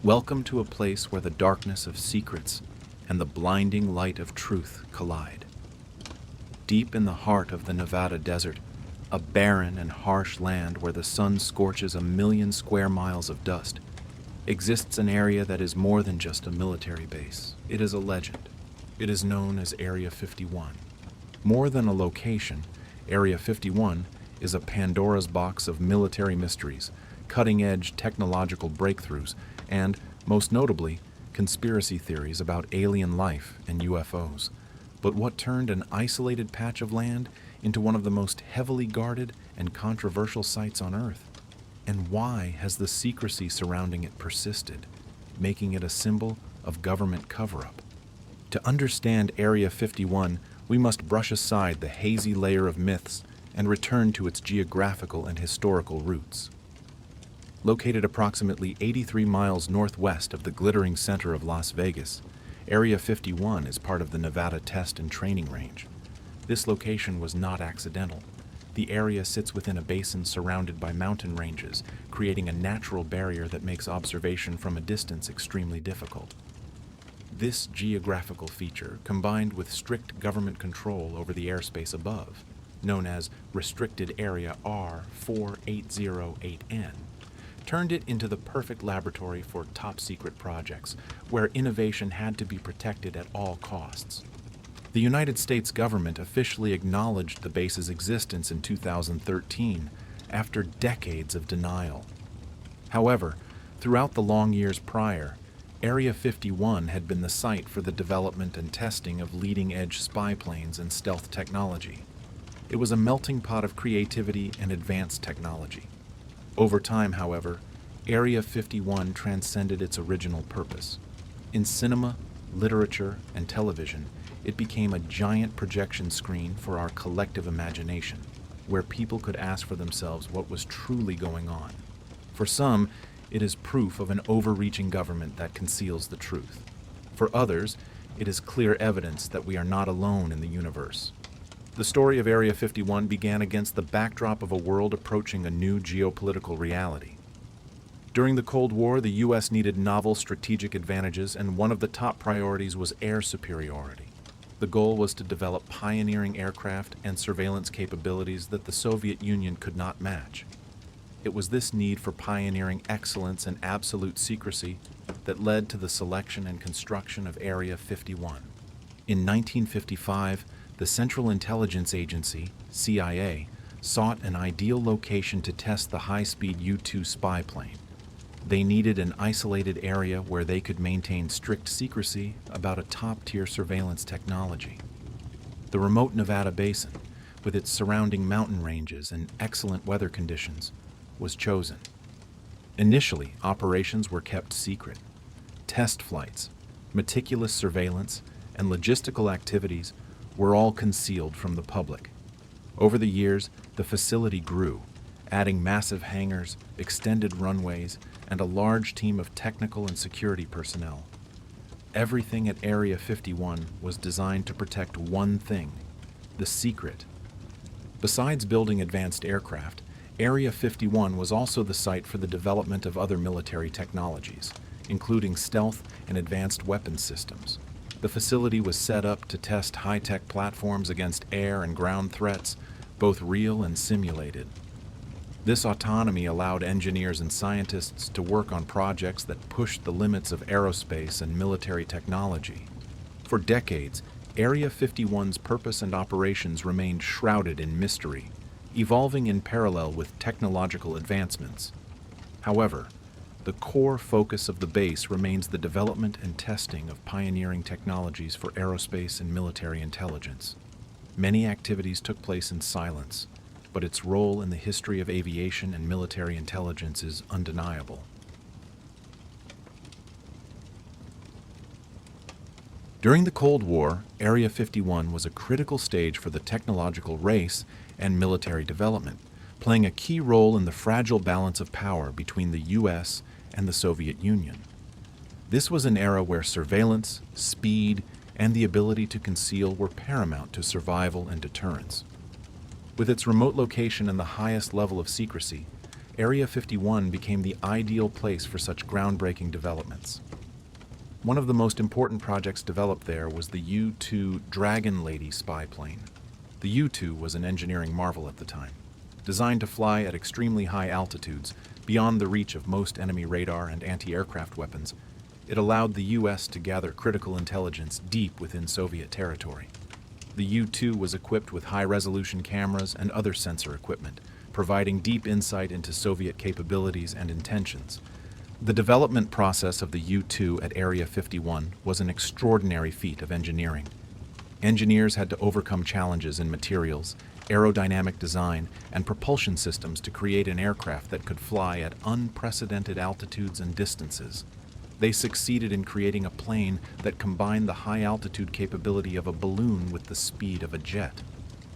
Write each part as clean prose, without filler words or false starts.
Welcome to a place where the darkness of secrets and the blinding light of truth collide. Deep in the heart of the Nevada desert, a barren and harsh land where the sun scorches 1,000,000 square miles of dust, exists an area that is more than just a military base. It is a legend. It is known as Area 51. More than a location, Area 51 is a Pandora's box of military mysteries, cutting-edge technological breakthroughs, and, most notably, conspiracy theories about alien life and UFOs. But what turned an isolated patch of land into one of the most heavily guarded and controversial sites on Earth? And why has the secrecy surrounding it persisted, making it a symbol of government cover-up? To understand Area 51, we must brush aside the hazy layer of myths and return to its geographical and historical roots. Located approximately 83 miles northwest of the glittering center of Las Vegas, Area 51 is part of the Nevada Test and Training Range. This location was not accidental. The area sits within a basin surrounded by mountain ranges, creating a natural barrier that makes observation from a distance extremely difficult. This geographical feature, combined with strict government control over the airspace above, known as Restricted Area R4808N, turned it into the perfect laboratory for top-secret projects, where innovation had to be protected at all costs. The United States government officially acknowledged the base's existence in 2013, after decades of denial. However, throughout the long years prior, Area 51 had been the site for the development and testing of leading-edge spy planes and stealth technology. It was a melting pot of creativity and advanced technology. Over time, however, Area 51 transcended its original purpose. In cinema, literature, and television, it became a giant projection screen for our collective imagination, where people could ask for themselves what was truly going on. For some, it is proof of an overreaching government that conceals the truth. For others, it is clear evidence that we are not alone in the universe. The story of Area 51 began against the backdrop of a world approaching a new geopolitical reality. During the Cold War, the U.S. needed novel strategic advantages, and one of the top priorities was air superiority. The goal was to develop pioneering aircraft and surveillance capabilities that the Soviet Union could not match. It was this need for pioneering excellence and absolute secrecy that led to the selection and construction of Area 51. In 1955, the Central Intelligence Agency, CIA, sought an ideal location to test the high-speed U-2 spy plane. They needed an isolated area where they could maintain strict secrecy about a top-tier surveillance technology. The remote Nevada basin, with its surrounding mountain ranges and excellent weather conditions, was chosen. Initially, operations were kept secret. Test flights, meticulous surveillance, and logistical activities were all concealed from the public. Over the years, the facility grew, adding massive hangars, extended runways, and a large team of technical and security personnel. Everything at Area 51 was designed to protect one thing: the secret. Besides building advanced aircraft, Area 51 was also the site for the development of other military technologies, including stealth and advanced weapons systems. The facility was set up to test high-tech platforms against air and ground threats, both real and simulated. This autonomy allowed engineers and scientists to work on projects that pushed the limits of aerospace and military technology. For decades, Area 51's purpose and operations remained shrouded in mystery, evolving in parallel with technological advancements. However, the core focus of the base remains the development and testing of pioneering technologies for aerospace and military intelligence. Many activities took place in silence, but its role in the history of aviation and military intelligence is undeniable. During the Cold War, Area 51 was a critical stage for the technological race and military development, playing a key role in the fragile balance of power between the U.S. and the Soviet Union. This was an era where surveillance, speed, and the ability to conceal were paramount to survival and deterrence. With its remote location and the highest level of secrecy, Area 51 became the ideal place for such groundbreaking developments. One of the most important projects developed there was the U-2 Dragon Lady spy plane. The U-2 was an engineering marvel at the time. Designed to fly at extremely high altitudes, beyond the reach of most enemy radar and anti-aircraft weapons, it allowed the U.S. to gather critical intelligence deep within Soviet territory. The U-2 was equipped with high-resolution cameras and other sensor equipment, providing deep insight into Soviet capabilities and intentions. The development process of the U-2 at Area 51 was an extraordinary feat of engineering. Engineers had to overcome challenges in materials, aerodynamic design, and propulsion systems to create an aircraft that could fly at unprecedented altitudes and distances. They succeeded in creating a plane that combined the high-altitude capability of a balloon with the speed of a jet.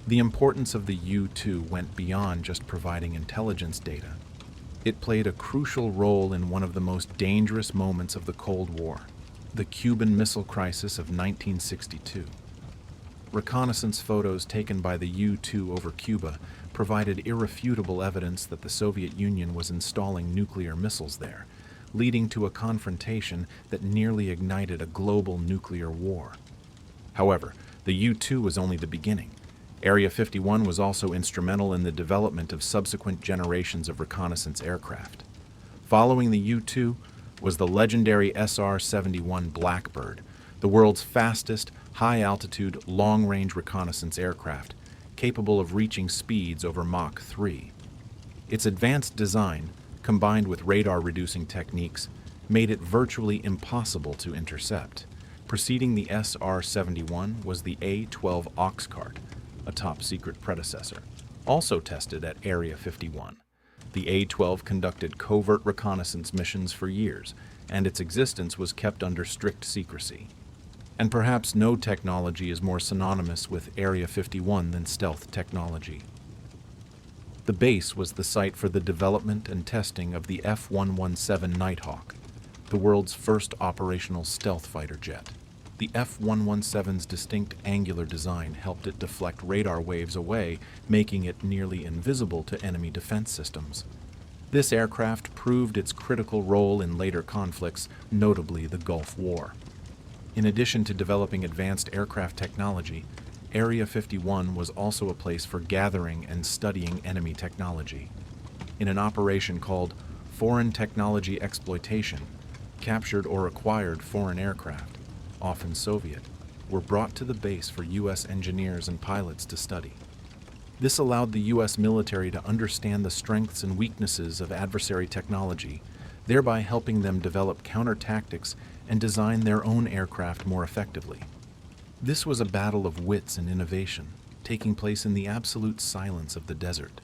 The importance of the U-2 went beyond just providing intelligence data. It played a crucial role in one of the most dangerous moments of the Cold War, the Cuban Missile Crisis of 1962. Reconnaissance photos taken by the U-2 over Cuba provided irrefutable evidence that the Soviet Union was installing nuclear missiles there, leading to a confrontation that nearly ignited a global nuclear war. However, the U-2 was only the beginning. Area 51 was also instrumental in the development of subsequent generations of reconnaissance aircraft. Following the U-2 was the legendary SR-71 Blackbird, the world's fastest, high-altitude, long-range reconnaissance aircraft, capable of reaching speeds over Mach 3. Its advanced design, combined with radar-reducing techniques, made it virtually impossible to intercept. Preceding the SR-71 was the A-12 Oxcart, a top-secret predecessor, also tested at Area 51. The A-12 conducted covert reconnaissance missions for years, and its existence was kept under strict secrecy. And perhaps no technology is more synonymous with Area 51 than stealth technology. The base was the site for the development and testing of the F-117 Nighthawk, the world's first operational stealth fighter jet. The F-117's distinct angular design helped it deflect radar waves away, making it nearly invisible to enemy defense systems. This aircraft proved its critical role in later conflicts, notably the Gulf War. In addition to developing advanced aircraft technology, Area 51 was also a place for gathering and studying enemy technology. In an operation called Foreign Technology Exploitation, captured or acquired foreign aircraft, often Soviet, were brought to the base for U.S. engineers and pilots to study. This allowed the U.S. military to understand the strengths and weaknesses of adversary technology, thereby helping them develop counter-tactics and design their own aircraft more effectively. This was a battle of wits and innovation, taking place in the absolute silence of the desert.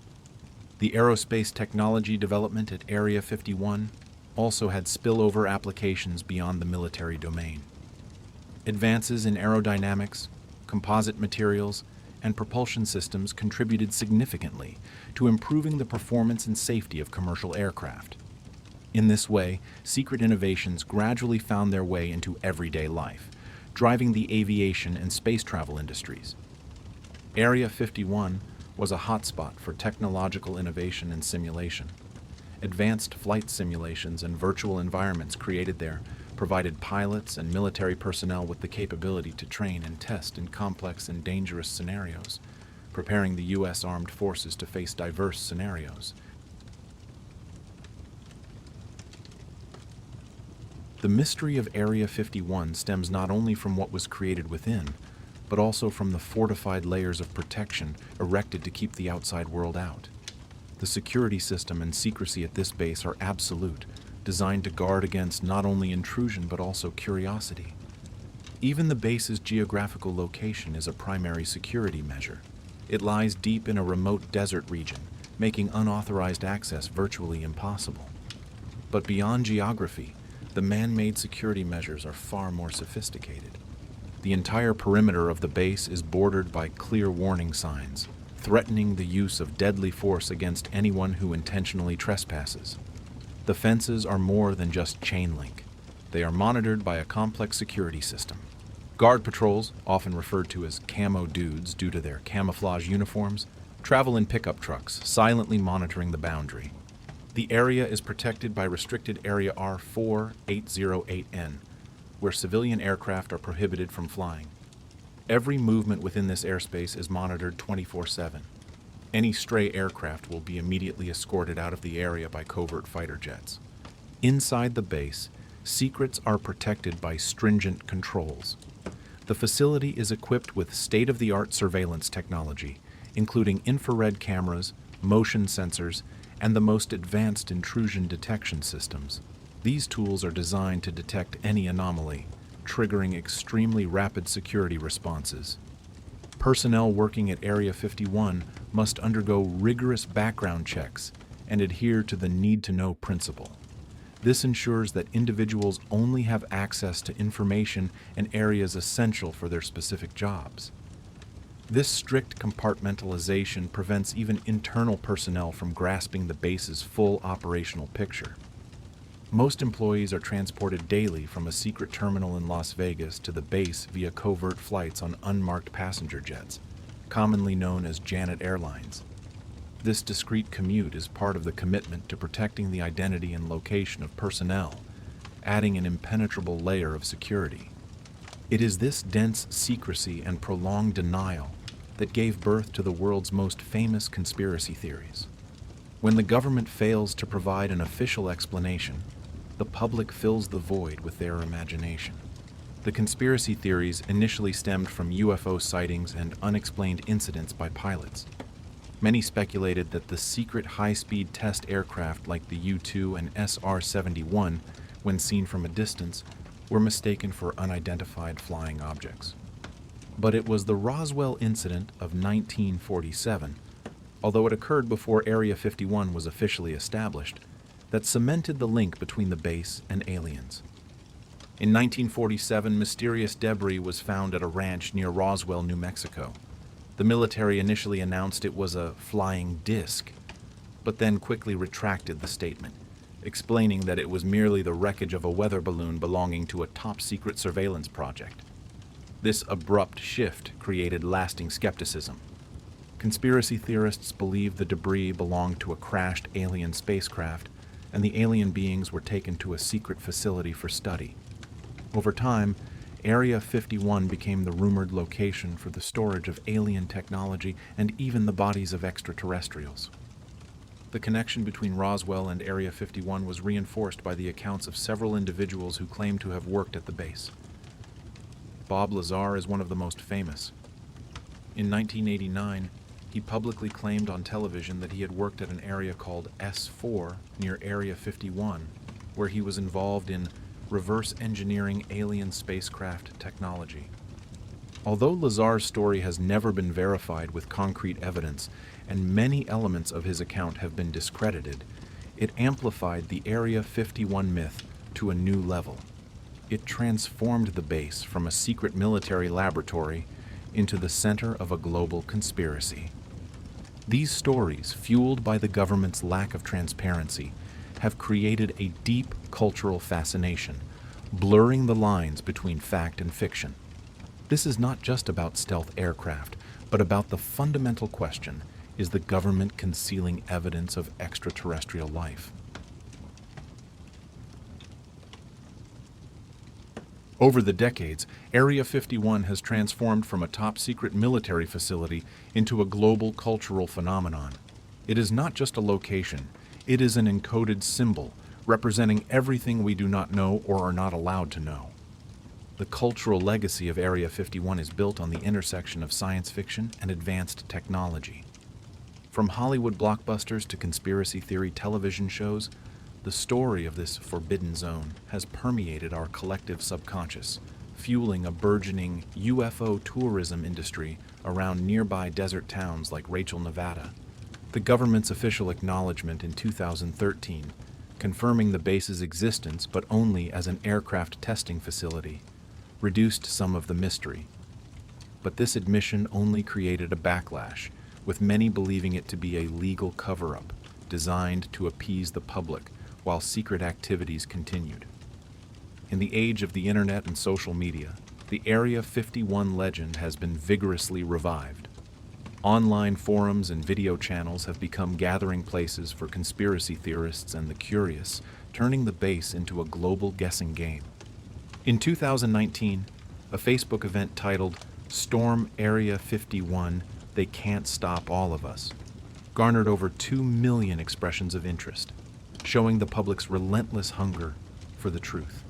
The aerospace technology development at Area 51 also had spillover applications beyond the military domain. Advances in aerodynamics, composite materials, and propulsion systems contributed significantly to improving the performance and safety of commercial aircraft. In this way, secret innovations gradually found their way into everyday life, driving the aviation and space travel industries. Area 51 was a hotspot for technological innovation and simulation. Advanced flight simulations and virtual environments created there provided pilots and military personnel with the capability to train and test in complex and dangerous scenarios, preparing the U.S. Armed Forces to face diverse scenarios. The mystery of Area 51 stems not only from what was created within, but also from the fortified layers of protection erected to keep the outside world out. The security system and secrecy at this base are absolute, designed to guard against not only intrusion but also curiosity. Even the base's geographical location is a primary security measure. It lies deep in a remote desert region, making unauthorized access virtually impossible. But beyond geography, the man-made security measures are far more sophisticated. The entire perimeter of the base is bordered by clear warning signs, threatening the use of deadly force against anyone who intentionally trespasses. The fences are more than just chain link. They are monitored by a complex security system. Guard patrols, often referred to as camo dudes due to their camouflage uniforms, travel in pickup trucks, silently monitoring the boundary. The area is protected by Restricted Area R4808N, where civilian aircraft are prohibited from flying. Every movement within this airspace is monitored 24/7. Any stray aircraft will be immediately escorted out of the area by covert fighter jets. Inside the base, secrets are protected by stringent controls. The facility is equipped with state-of-the-art surveillance technology, including infrared cameras, motion sensors, and the most advanced intrusion detection systems. These tools are designed to detect any anomaly, triggering extremely rapid security responses. Personnel working at Area 51 must undergo rigorous background checks and adhere to the need-to-know principle. This ensures that individuals only have access to information and areas essential for their specific jobs. This strict compartmentalization prevents even internal personnel from grasping the base's full operational picture. Most employees are transported daily from a secret terminal in Las Vegas to the base via covert flights on unmarked passenger jets, commonly known as Janet Airlines. This discreet commute is part of the commitment to protecting the identity and location of personnel, adding an impenetrable layer of security. It is this dense secrecy and prolonged denial that gave birth to the world's most famous conspiracy theories. When the government fails to provide an official explanation, the public fills the void with their imagination. The conspiracy theories initially stemmed from UFO sightings and unexplained incidents by pilots. Many speculated that the secret high-speed test aircraft like the U-2 and SR-71, when seen from a distance, were mistaken for unidentified flying objects. But it was the Roswell incident of 1947, although it occurred before Area 51 was officially established, that cemented the link between the base and aliens. In 1947, mysterious debris was found at a ranch near Roswell, New Mexico. The military initially announced it was a flying disc, but then quickly retracted the statement, explaining that it was merely the wreckage of a weather balloon belonging to a top-secret surveillance project. This abrupt shift created lasting skepticism. Conspiracy theorists believed the debris belonged to a crashed alien spacecraft, and the alien beings were taken to a secret facility for study. Over time, Area 51 became the rumored location for the storage of alien technology and even the bodies of extraterrestrials. The connection between Roswell and Area 51 was reinforced by the accounts of several individuals who claimed to have worked at the base. Bob Lazar is one of the most famous. In 1989, he publicly claimed on television that he had worked at an area called S4 near Area 51, where he was involved in reverse engineering alien spacecraft technology. Although Lazar's story has never been verified with concrete evidence, and many elements of his account have been discredited, it amplified the Area 51 myth to a new level. It transformed the base from a secret military laboratory into the center of a global conspiracy. These stories, fueled by the government's lack of transparency, have created a deep cultural fascination, blurring the lines between fact and fiction. This is not just about stealth aircraft, but about the fundamental question: is the government concealing evidence of extraterrestrial life? Over the decades, Area 51 has transformed from a top-secret military facility into a global cultural phenomenon. It is not just a location, it is an encoded symbol representing everything we do not know or are not allowed to know. The cultural legacy of Area 51 is built on the intersection of science fiction and advanced technology. From Hollywood blockbusters to conspiracy theory television shows, the story of this forbidden zone has permeated our collective subconscious, fueling a burgeoning UFO tourism industry around nearby desert towns like Rachel, Nevada. The government's official acknowledgement in 2013, confirming the base's existence but only as an aircraft testing facility, reduced some of the mystery. But this admission only created a backlash, with many believing it to be a legal cover-up designed to appease the public while secret activities continued. In the age of the internet and social media, the Area 51 legend has been vigorously revived. Online forums and video channels have become gathering places for conspiracy theorists and the curious, turning the base into a global guessing game. In 2019, a Facebook event titled "Storm Area 51, They Can't Stop All of Us" garnered over 2 million expressions of interest, showing the public's relentless hunger for the truth.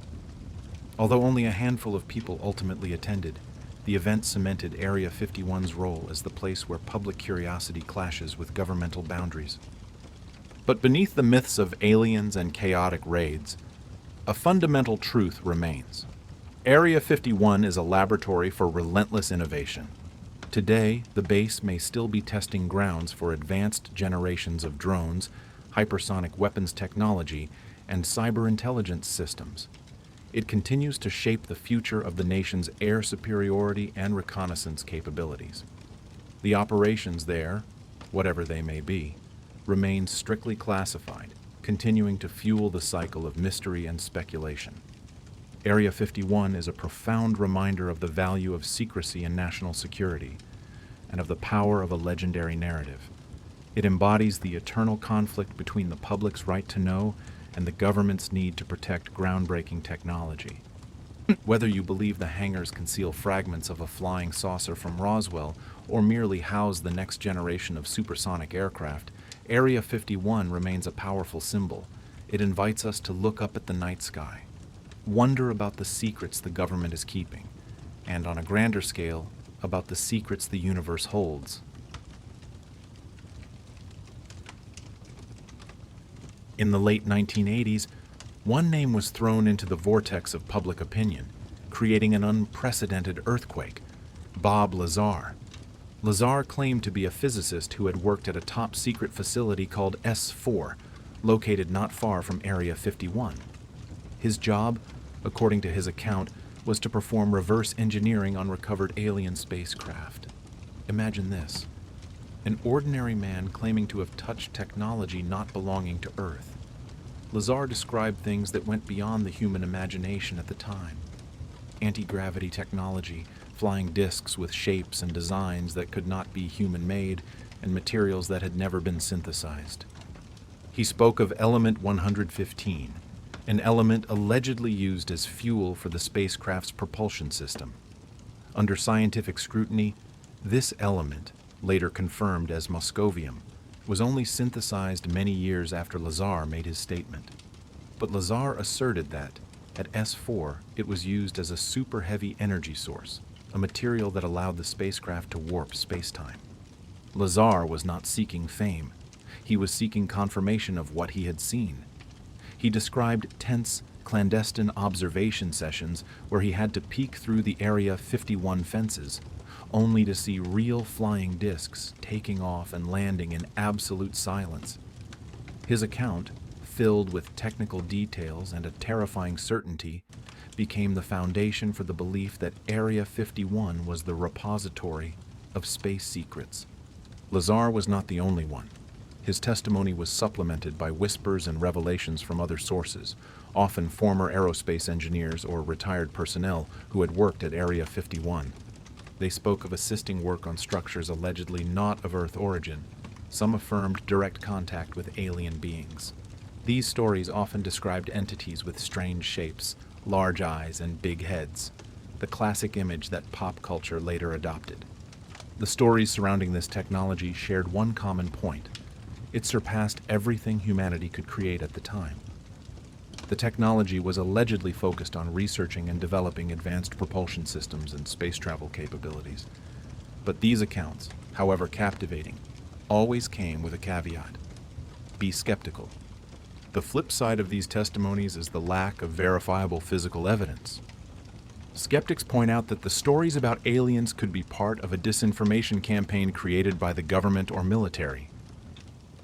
Although only a handful of people ultimately attended, the event cemented Area 51's role as the place where public curiosity clashes with governmental boundaries. But beneath the myths of aliens and chaotic raids, a fundamental truth remains. Area 51 is a laboratory for relentless innovation. Today, the base may still be testing grounds for advanced generations of drones, hypersonic weapons technology, and cyber intelligence systems. It continues to shape the future of the nation's air superiority and reconnaissance capabilities. The operations there, whatever they may be, remain strictly classified, continuing to fuel the cycle of mystery and speculation. Area 51 is a profound reminder of the value of secrecy in national security and of the power of a legendary narrative. It embodies the eternal conflict between the public's right to know and the government's need to protect groundbreaking technology. Whether you believe the hangars conceal fragments of a flying saucer from Roswell or merely house the next generation of supersonic aircraft, Area 51 remains a powerful symbol. It invites us to look up at the night sky, wonder about the secrets the government is keeping, and on a grander scale, about the secrets the universe holds. In the late 1980s, one name was thrown into the vortex of public opinion, creating an unprecedented earthquake: Bob Lazar. Lazar claimed to be a physicist who had worked at a top-secret facility called S4, located not far from Area 51. His job, according to his account, was to perform reverse engineering on recovered alien spacecraft. Imagine this: an ordinary man claiming to have touched technology not belonging to Earth. Lazar described things that went beyond the human imagination at the time. Anti-gravity technology, flying discs with shapes and designs that could not be human-made, and materials that had never been synthesized. He spoke of Element 115, an element allegedly used as fuel for the spacecraft's propulsion system. Under scientific scrutiny, this element, later confirmed as moscovium, was only synthesized many years after Lazar made his statement. But Lazar asserted that, at S4, it was used as a super-heavy energy source, a material that allowed the spacecraft to warp space-time. Lazar was not seeking fame. He was seeking confirmation of what he had seen. He described tense, clandestine observation sessions where he had to peek through the Area 51 fences, only to see real flying discs taking off and landing in absolute silence. His account, filled with technical details and a terrifying certainty, became the foundation for the belief that Area 51 was the repository of space secrets. Lazar was not the only one. His testimony was supplemented by whispers and revelations from other sources, often former aerospace engineers or retired personnel who had worked at Area 51. They spoke of assisting work on structures allegedly not of Earth origin. Some affirmed direct contact with alien beings. These stories often described entities with strange shapes, large eyes, and big heads, the classic image that pop culture later adopted. The stories surrounding this technology shared one common point: it surpassed everything humanity could create at the time. The technology was allegedly focused on researching and developing advanced propulsion systems and space travel capabilities. But these accounts, however captivating, always came with a caveat: be skeptical. The flip side of these testimonies is the lack of verifiable physical evidence. Skeptics point out that the stories about aliens could be part of a disinformation campaign created by the government or military.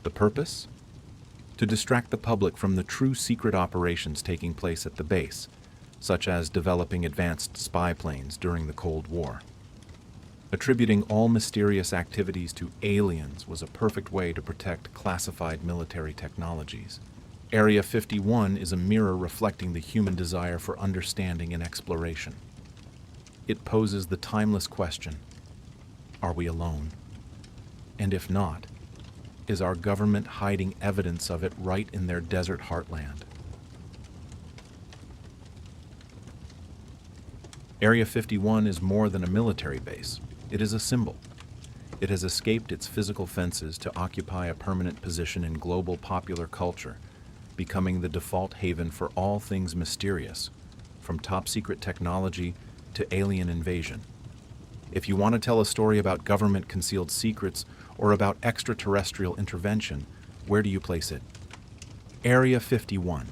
The purpose? To distract the public from the true secret operations taking place at the base, such as developing advanced spy planes during the Cold War. Attributing all mysterious activities to aliens was a perfect way to protect classified military technologies. Area 51 is a mirror reflecting the human desire for understanding and exploration. It poses the timeless question: are we alone? And if not, is our government hiding evidence of it right in their desert heartland? Area 51 is more than a military base. It is a symbol. It has escaped its physical fences to occupy a permanent position in global popular culture, becoming the default haven for all things mysterious, from top-secret technology to alien invasion. If you want to tell a story about government-concealed secrets or about extraterrestrial intervention, where do you place it? Area 51.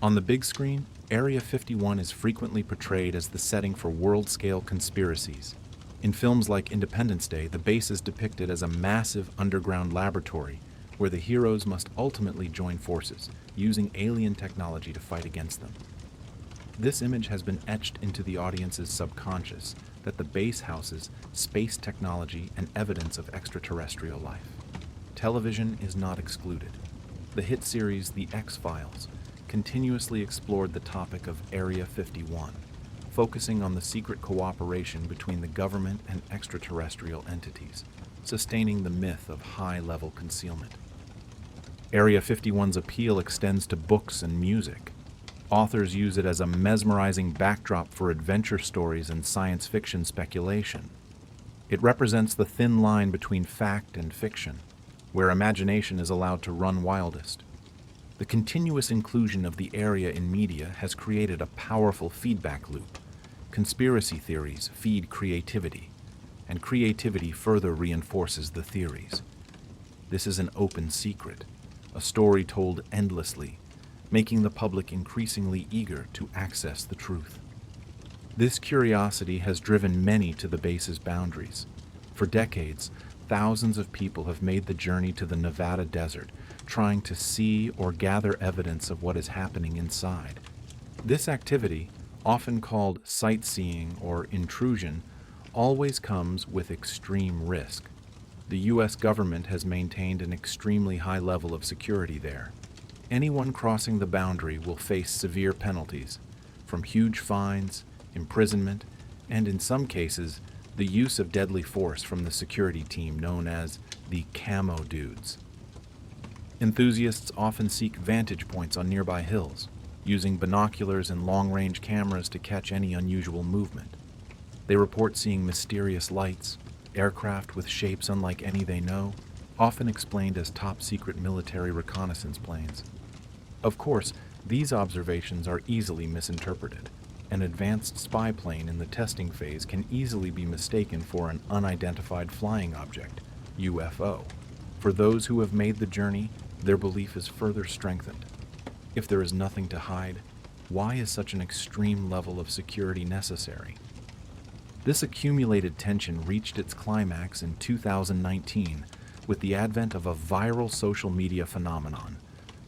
On the big screen, Area 51 is frequently portrayed as the setting for world-scale conspiracies. In films like Independence Day, the base is depicted as a massive underground laboratory where the heroes must ultimately join forces, using alien technology to fight against them. This image has been etched into the audience's subconscious that the base houses space technology and evidence of extraterrestrial life. Television is not excluded. The hit series The X-Files continuously explored the topic of Area 51, focusing on the secret cooperation between the government and extraterrestrial entities, sustaining the myth of high-level concealment. Area 51's appeal extends to books and music. Authors use it as a mesmerizing backdrop for adventure stories and science fiction speculation. It represents the thin line between fact and fiction, where imagination is allowed to run wildest. The continuous inclusion of the area in media has created a powerful feedback loop. Conspiracy theories feed creativity, and creativity further reinforces the theories. This is an open secret, a story told endlessly, making the public increasingly eager to access the truth. This curiosity has driven many to the base's boundaries. For decades, thousands of people have made the journey to the Nevada desert, trying to see or gather evidence of what is happening inside. This activity, often called sightseeing or intrusion, always comes with extreme risk. The U.S. government has maintained an extremely high level of security there. Anyone crossing the boundary will face severe penalties, from huge fines, imprisonment, and in some cases, the use of deadly force from the security team known as the Camo Dudes. Enthusiasts often seek vantage points on nearby hills, using binoculars and long-range cameras to catch any unusual movement. They report seeing mysterious lights, aircraft with shapes unlike any they know, often explained as top-secret military reconnaissance planes. Of course, these observations are easily misinterpreted. An advanced spy plane in the testing phase can easily be mistaken for an unidentified flying object, UFO. For those who have made the journey, their belief is further strengthened. If there is nothing to hide, why is such an extreme level of security necessary? This accumulated tension reached its climax in 2019 with the advent of a viral social media phenomenon,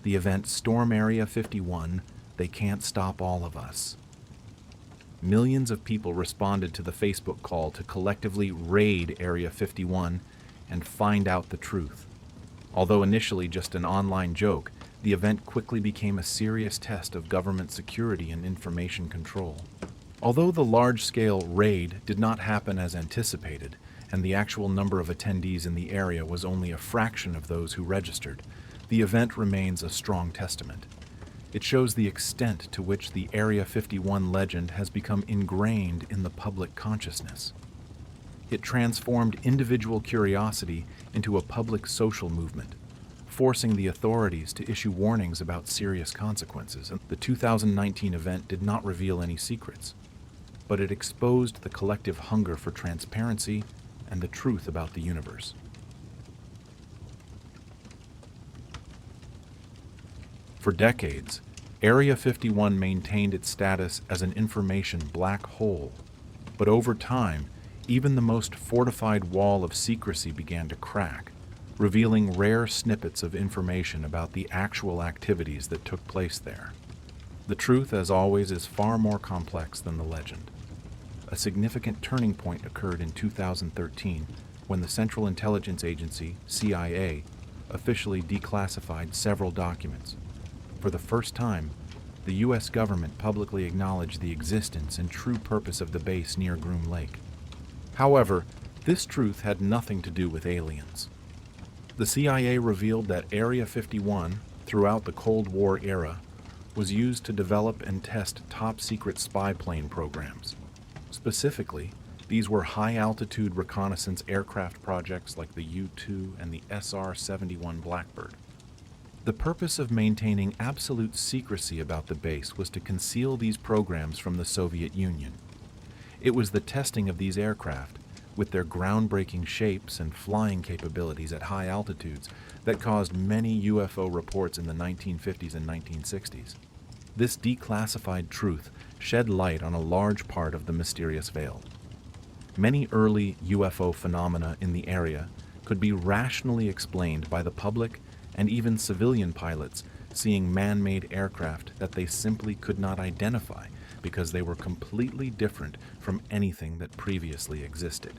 the event Storm Area 51, They Can't Stop All of Us. Millions of people responded to the Facebook call to collectively raid Area 51 and find out the truth. Although initially just an online joke, the event quickly became a serious test of government security and information control. Although the large-scale raid did not happen as anticipated, and the actual number of attendees in the area was only a fraction of those who registered, the event remains a strong testament. It shows the extent to which the Area 51 legend has become ingrained in the public consciousness. It transformed individual curiosity into a public social movement, forcing the authorities to issue warnings about serious consequences. The 2019 event did not reveal any secrets, but it exposed the collective hunger for transparency and the truth about the universe. For decades, Area 51 maintained its status as an information black hole, but over time, even the most fortified wall of secrecy began to crack, revealing rare snippets of information about the actual activities that took place there. The truth, as always, is far more complex than the legend. A significant turning point occurred in 2013 when the Central Intelligence Agency, CIA, officially declassified several documents. For the first time, the U.S. government publicly acknowledged the existence and true purpose of the base near Groom Lake. However, this truth had nothing to do with aliens. The CIA revealed that Area 51, throughout the Cold War era, was used to develop and test top-secret spy plane programs. Specifically, these were high-altitude reconnaissance aircraft projects like the U-2 and the SR-71 Blackbird. The purpose of maintaining absolute secrecy about the base was to conceal these programs from the Soviet Union. It was the testing of these aircraft, with their groundbreaking shapes and flying capabilities at high altitudes, that caused many UFO reports in the 1950s and 1960s. This declassified truth shed light on a large part of the mysterious veil. Many early UFO phenomena in the area could be rationally explained by the public and even civilian pilots seeing man-made aircraft that they simply could not identify because they were completely different from anything that previously existed.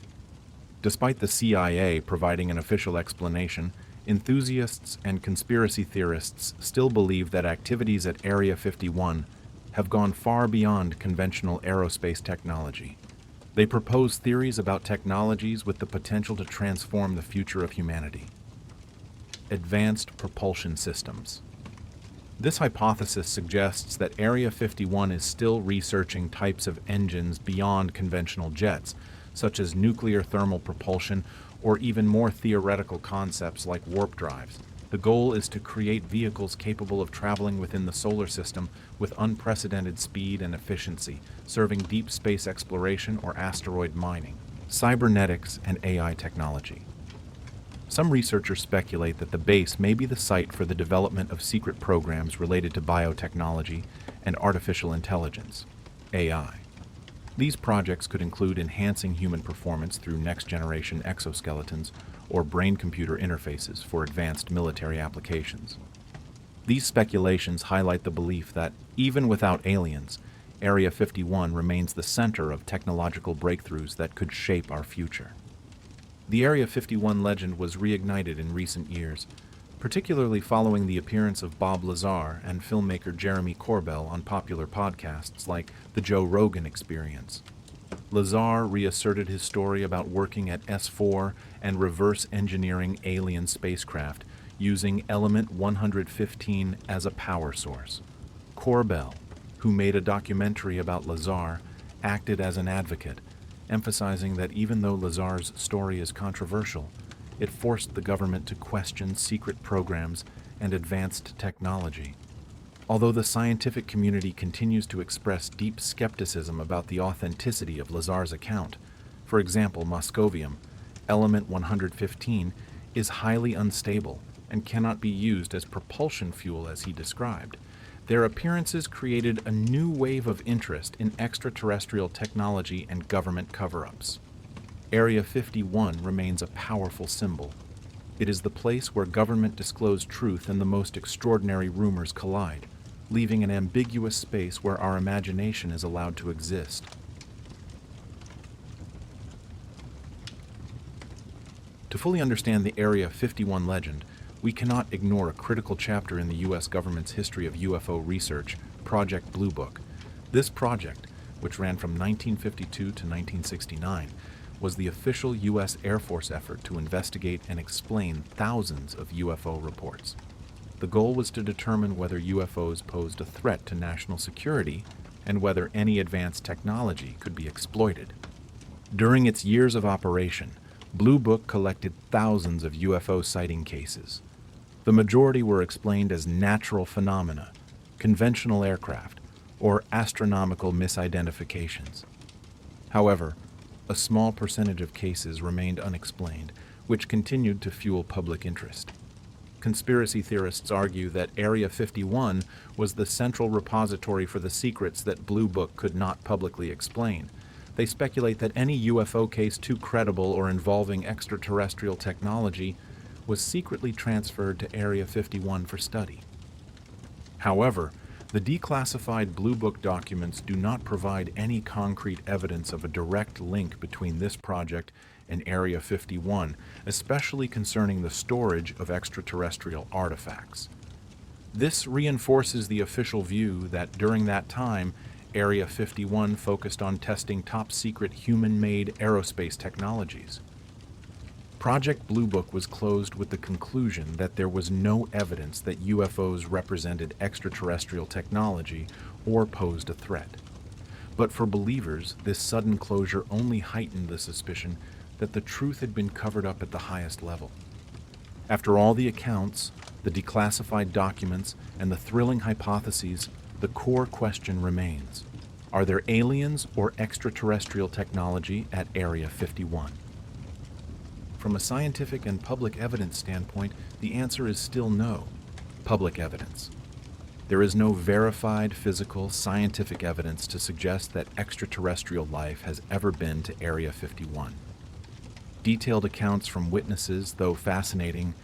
Despite the CIA providing an official explanation, enthusiasts and conspiracy theorists still believe that activities at Area 51 have gone far beyond conventional aerospace technology. They propose theories about technologies with the potential to transform the future of humanity. Advanced propulsion systems. This hypothesis suggests that Area 51 is still researching types of engines beyond conventional jets, such as nuclear thermal propulsion or even more theoretical concepts like warp drives. The goal is to create vehicles capable of traveling within the solar system with unprecedented speed and efficiency, serving deep space exploration or asteroid mining, cybernetics, and AI technology. Some researchers speculate that the base may be the site for the development of secret programs related to biotechnology and artificial intelligence, AI. These projects could include enhancing human performance through next-generation exoskeletons or brain-computer interfaces for advanced military applications. These speculations highlight the belief that, even without aliens, Area 51 remains the center of technological breakthroughs that could shape our future. The Area 51 legend was reignited in recent years, particularly following the appearance of Bob Lazar and filmmaker Jeremy Corbell on popular podcasts like The Joe Rogan Experience. Lazar reasserted his story about working at S4 and reverse engineering alien spacecraft using element 115 as a power source. Corbell, who made a documentary about Lazar, acted as an advocate, emphasizing that even though Lazar's story is controversial, it forced the government to question secret programs and advanced technology. Although the scientific community continues to express deep skepticism about the authenticity of Lazar's account, for example, moscovium, element 115, is highly unstable and cannot be used as propulsion fuel as he described. Their appearances created a new wave of interest in extraterrestrial technology and government cover-ups. Area 51 remains a powerful symbol. It is the place where government-disclosed truth and the most extraordinary rumors collide, leaving an ambiguous space where our imagination is allowed to exist. To fully understand the Area 51 legend, we cannot ignore a critical chapter in the U.S. government's history of UFO research, Project Blue Book. This project, which ran from 1952 to 1969, was the official U.S. Air Force effort to investigate and explain thousands of UFO reports. The goal was to determine whether UFOs posed a threat to national security and whether any advanced technology could be exploited. During its years of operation, Blue Book collected thousands of UFO sighting cases. The majority were explained as natural phenomena, conventional aircraft, or astronomical misidentifications. However, a small percentage of cases remained unexplained, which continued to fuel public interest. Conspiracy theorists argue that Area 51 was the central repository for the secrets that Blue Book could not publicly explain. They speculate that any UFO case too credible or involving extraterrestrial technology was secretly transferred to Area 51 for study. However, the declassified Blue Book documents do not provide any concrete evidence of a direct link between this project and Area 51, especially concerning the storage of extraterrestrial artifacts. This reinforces the official view that during that time, Area 51 focused on testing top-secret human-made aerospace technologies. Project Blue Book was closed with the conclusion that there was no evidence that UFOs represented extraterrestrial technology or posed a threat. But for believers, this sudden closure only heightened the suspicion that the truth had been covered up at the highest level. After all the accounts, the declassified documents, and the thrilling hypotheses, the core question remains: are there aliens or extraterrestrial technology at Area 51? From a scientific and public evidence standpoint, the answer is still no. Public evidence. There is no verified physical, scientific evidence to suggest that extraterrestrial life has ever been to Area 51. Detailed accounts from witnesses, though fascinating,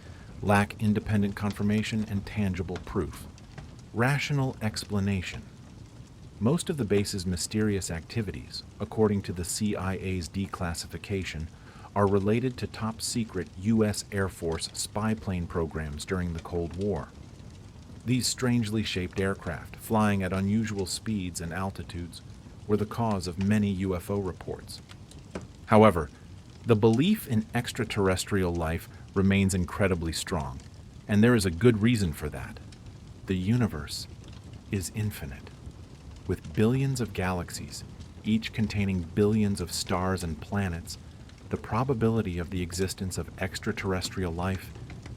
lack independent confirmation and tangible proof. Rational explanation. Most of the base's mysterious activities, according to the CIA's declassification, are related to top-secret U.S. Air Force spy plane programs during the Cold War. These strangely shaped aircraft, flying at unusual speeds and altitudes, were the cause of many UFO reports. However, the belief in extraterrestrial life remains incredibly strong, and there is a good reason for that. The universe is infinite. With billions of galaxies, each containing billions of stars and planets, the probability of the existence of extraterrestrial life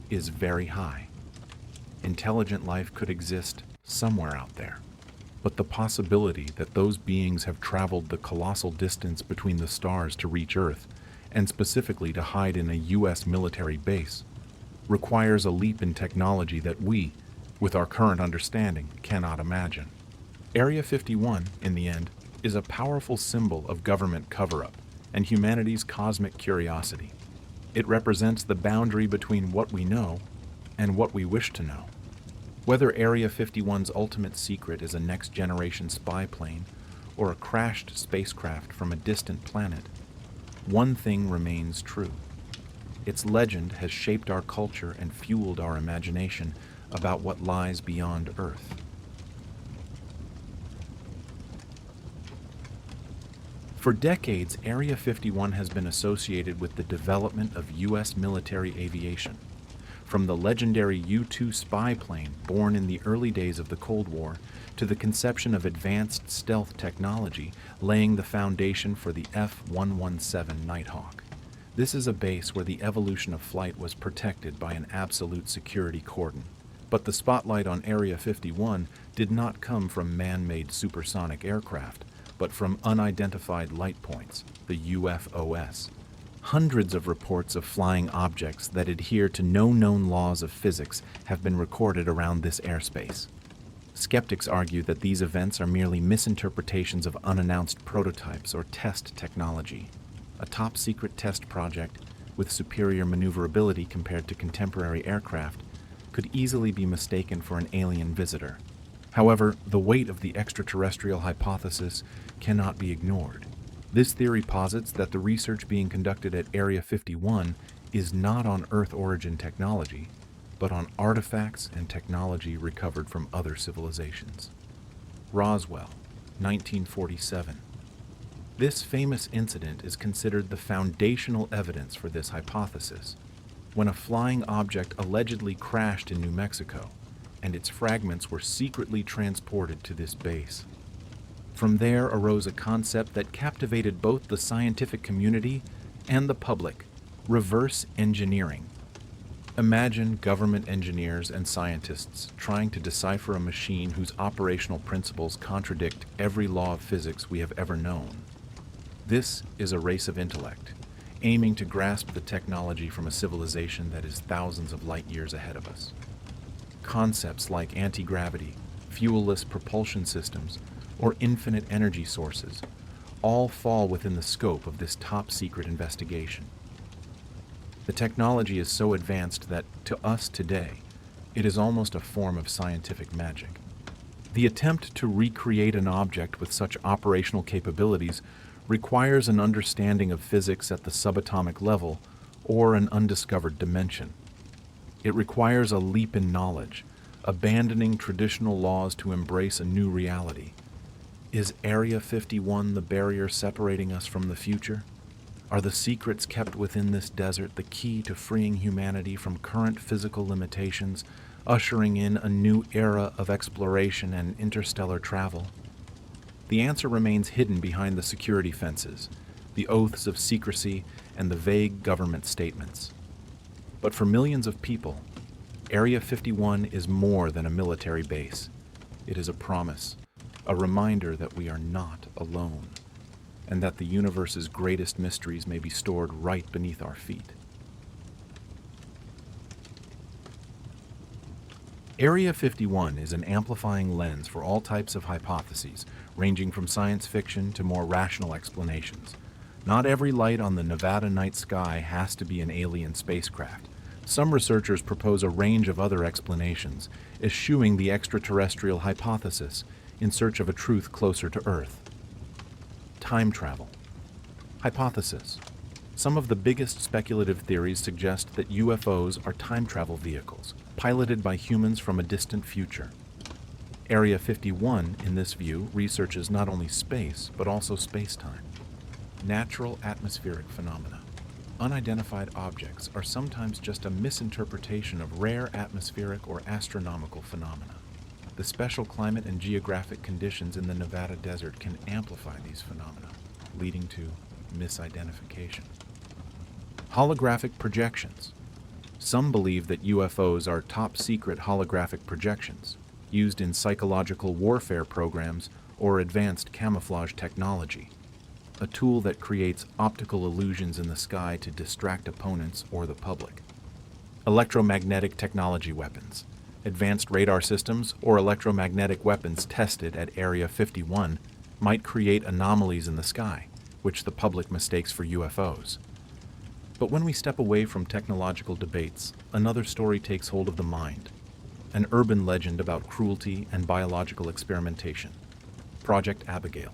is very high. Intelligent life could exist somewhere out there, but the possibility that those beings have traveled the colossal distance between the stars to reach Earth, and specifically to hide in a U.S. military base, requires a leap in technology that we, with our current understanding, cannot imagine. Area 51, in the end, is a powerful symbol of government cover-up and humanity's cosmic curiosity. It represents the boundary between what we know and what we wish to know. Whether Area 51's ultimate secret is a next-generation spy plane or a crashed spacecraft from a distant planet, one thing remains true. Its legend has shaped our culture and fueled our imagination about what lies beyond Earth. For decades, Area 51 has been associated with the development of U.S. military aviation. From the legendary U-2 spy plane born in the early days of the Cold War to the conception of advanced stealth technology laying the foundation for the F-117 Nighthawk. This is a base where the evolution of flight was protected by an absolute security cordon. But the spotlight on Area 51 did not come from man-made supersonic aircraft, but from unidentified light points, the UFOs. Hundreds of reports of flying objects that adhere to no known laws of physics have been recorded around this airspace. Skeptics argue that these events are merely misinterpretations of unannounced prototypes or test technology. A top-secret test project with superior maneuverability compared to contemporary aircraft could easily be mistaken for an alien visitor. However, the weight of the extraterrestrial hypothesis cannot be ignored. This theory posits that the research being conducted at Area 51 is not on Earth origin technology, but on artifacts and technology recovered from other civilizations. Roswell, 1947. This famous incident is considered the foundational evidence for this hypothesis, when a flying object allegedly crashed in New Mexico, and its fragments were secretly transported to this base. From there arose a concept that captivated both the scientific community and the public: reverse engineering. Imagine government engineers and scientists trying to decipher a machine whose operational principles contradict every law of physics we have ever known. This is a race of intellect, aiming to grasp the technology from a civilization that is thousands of light years ahead of us. Concepts like anti-gravity, fuel-less propulsion systems, or infinite energy sources all fall within the scope of this top-secret investigation. The technology is so advanced that, to us today, it is almost a form of scientific magic. The attempt to recreate an object with such operational capabilities requires an understanding of physics at the subatomic level or an undiscovered dimension. It requires a leap in knowledge, abandoning traditional laws to embrace a new reality. Is Area 51 the barrier separating us from the future? Are the secrets kept within this desert the key to freeing humanity from current physical limitations, ushering in a new era of exploration and interstellar travel? The answer remains hidden behind the security fences, the oaths of secrecy, and the vague government statements. But for millions of people, Area 51 is more than a military base. It is a promise, a reminder that we are not alone, and that the universe's greatest mysteries may be stored right beneath our feet. Area 51 is an amplifying lens for all types of hypotheses, ranging from science fiction to more rational explanations. Not every light on the Nevada night sky has to be an alien spacecraft. Some researchers propose a range of other explanations, eschewing the extraterrestrial hypothesis in search of a truth closer to Earth. Time travel. Hypothesis. Some of the biggest speculative theories suggest that UFOs are time travel vehicles, piloted by humans from a distant future. Area 51, in this view, researches not only space, but also space-time. Natural atmospheric phenomena. Unidentified objects are sometimes just a misinterpretation of rare atmospheric or astronomical phenomena. The special climate and geographic conditions in the Nevada desert can amplify these phenomena, leading to misidentification. Holographic projections. Some believe that UFOs are top-secret holographic projections, used in psychological warfare programs or advanced camouflage technology, a tool that creates optical illusions in the sky to distract opponents or the public. Electromagnetic technology weapons. Advanced radar systems or electromagnetic weapons tested at Area 51 might create anomalies in the sky, which the public mistakes for UFOs. But when we step away from technological debates, another story takes hold of the mind. An urban legend about cruelty and biological experimentation. Project Abigail.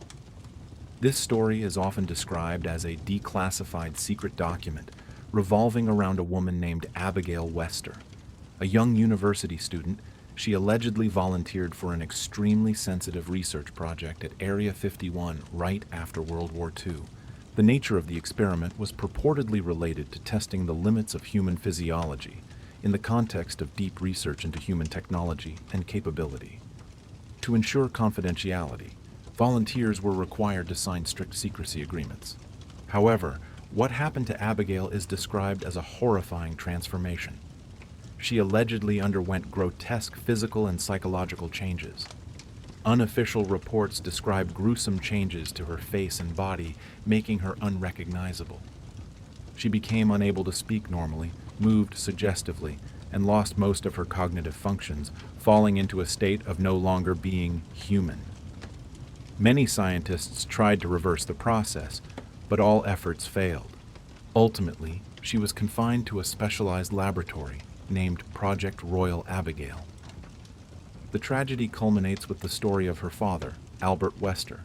This story is often described as a declassified secret document revolving around a woman named Abigail Wester. A young university student, she allegedly volunteered for an extremely sensitive research project at Area 51 right after World War II. The nature of the experiment was purportedly related to testing the limits of human physiology in the context of deep research into human technology and capability. To ensure confidentiality, volunteers were required to sign strict secrecy agreements. However, what happened to Abigail is described as a horrifying transformation. She allegedly underwent grotesque physical and psychological changes. Unofficial reports describe gruesome changes to her face and body, making her unrecognizable. She became unable to speak normally, moved suggestively, and lost most of her cognitive functions, falling into a state of no longer being human. Many scientists tried to reverse the process, but all efforts failed. Ultimately, she was confined to a specialized laboratory named Project Royal Abigail. The tragedy culminates with the story of her father, Albert Wester,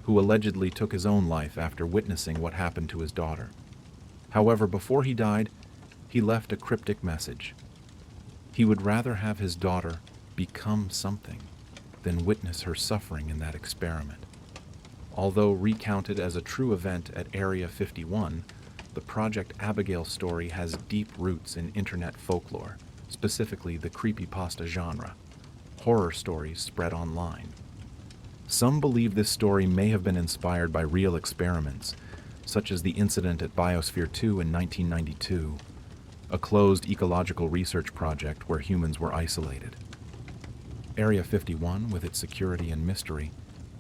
who allegedly took his own life after witnessing what happened to his daughter. However, before he died, he left a cryptic message. He would rather have his daughter become something than witness her suffering in that experiment. Although recounted as a true event at Area 51, the Project Abigail story has deep roots in internet folklore, specifically the creepypasta genre, horror stories spread online. Some believe this story may have been inspired by real experiments, such as the incident at Biosphere 2 in 1992, a closed ecological research project where humans were isolated. Area 51, with its security and mystery,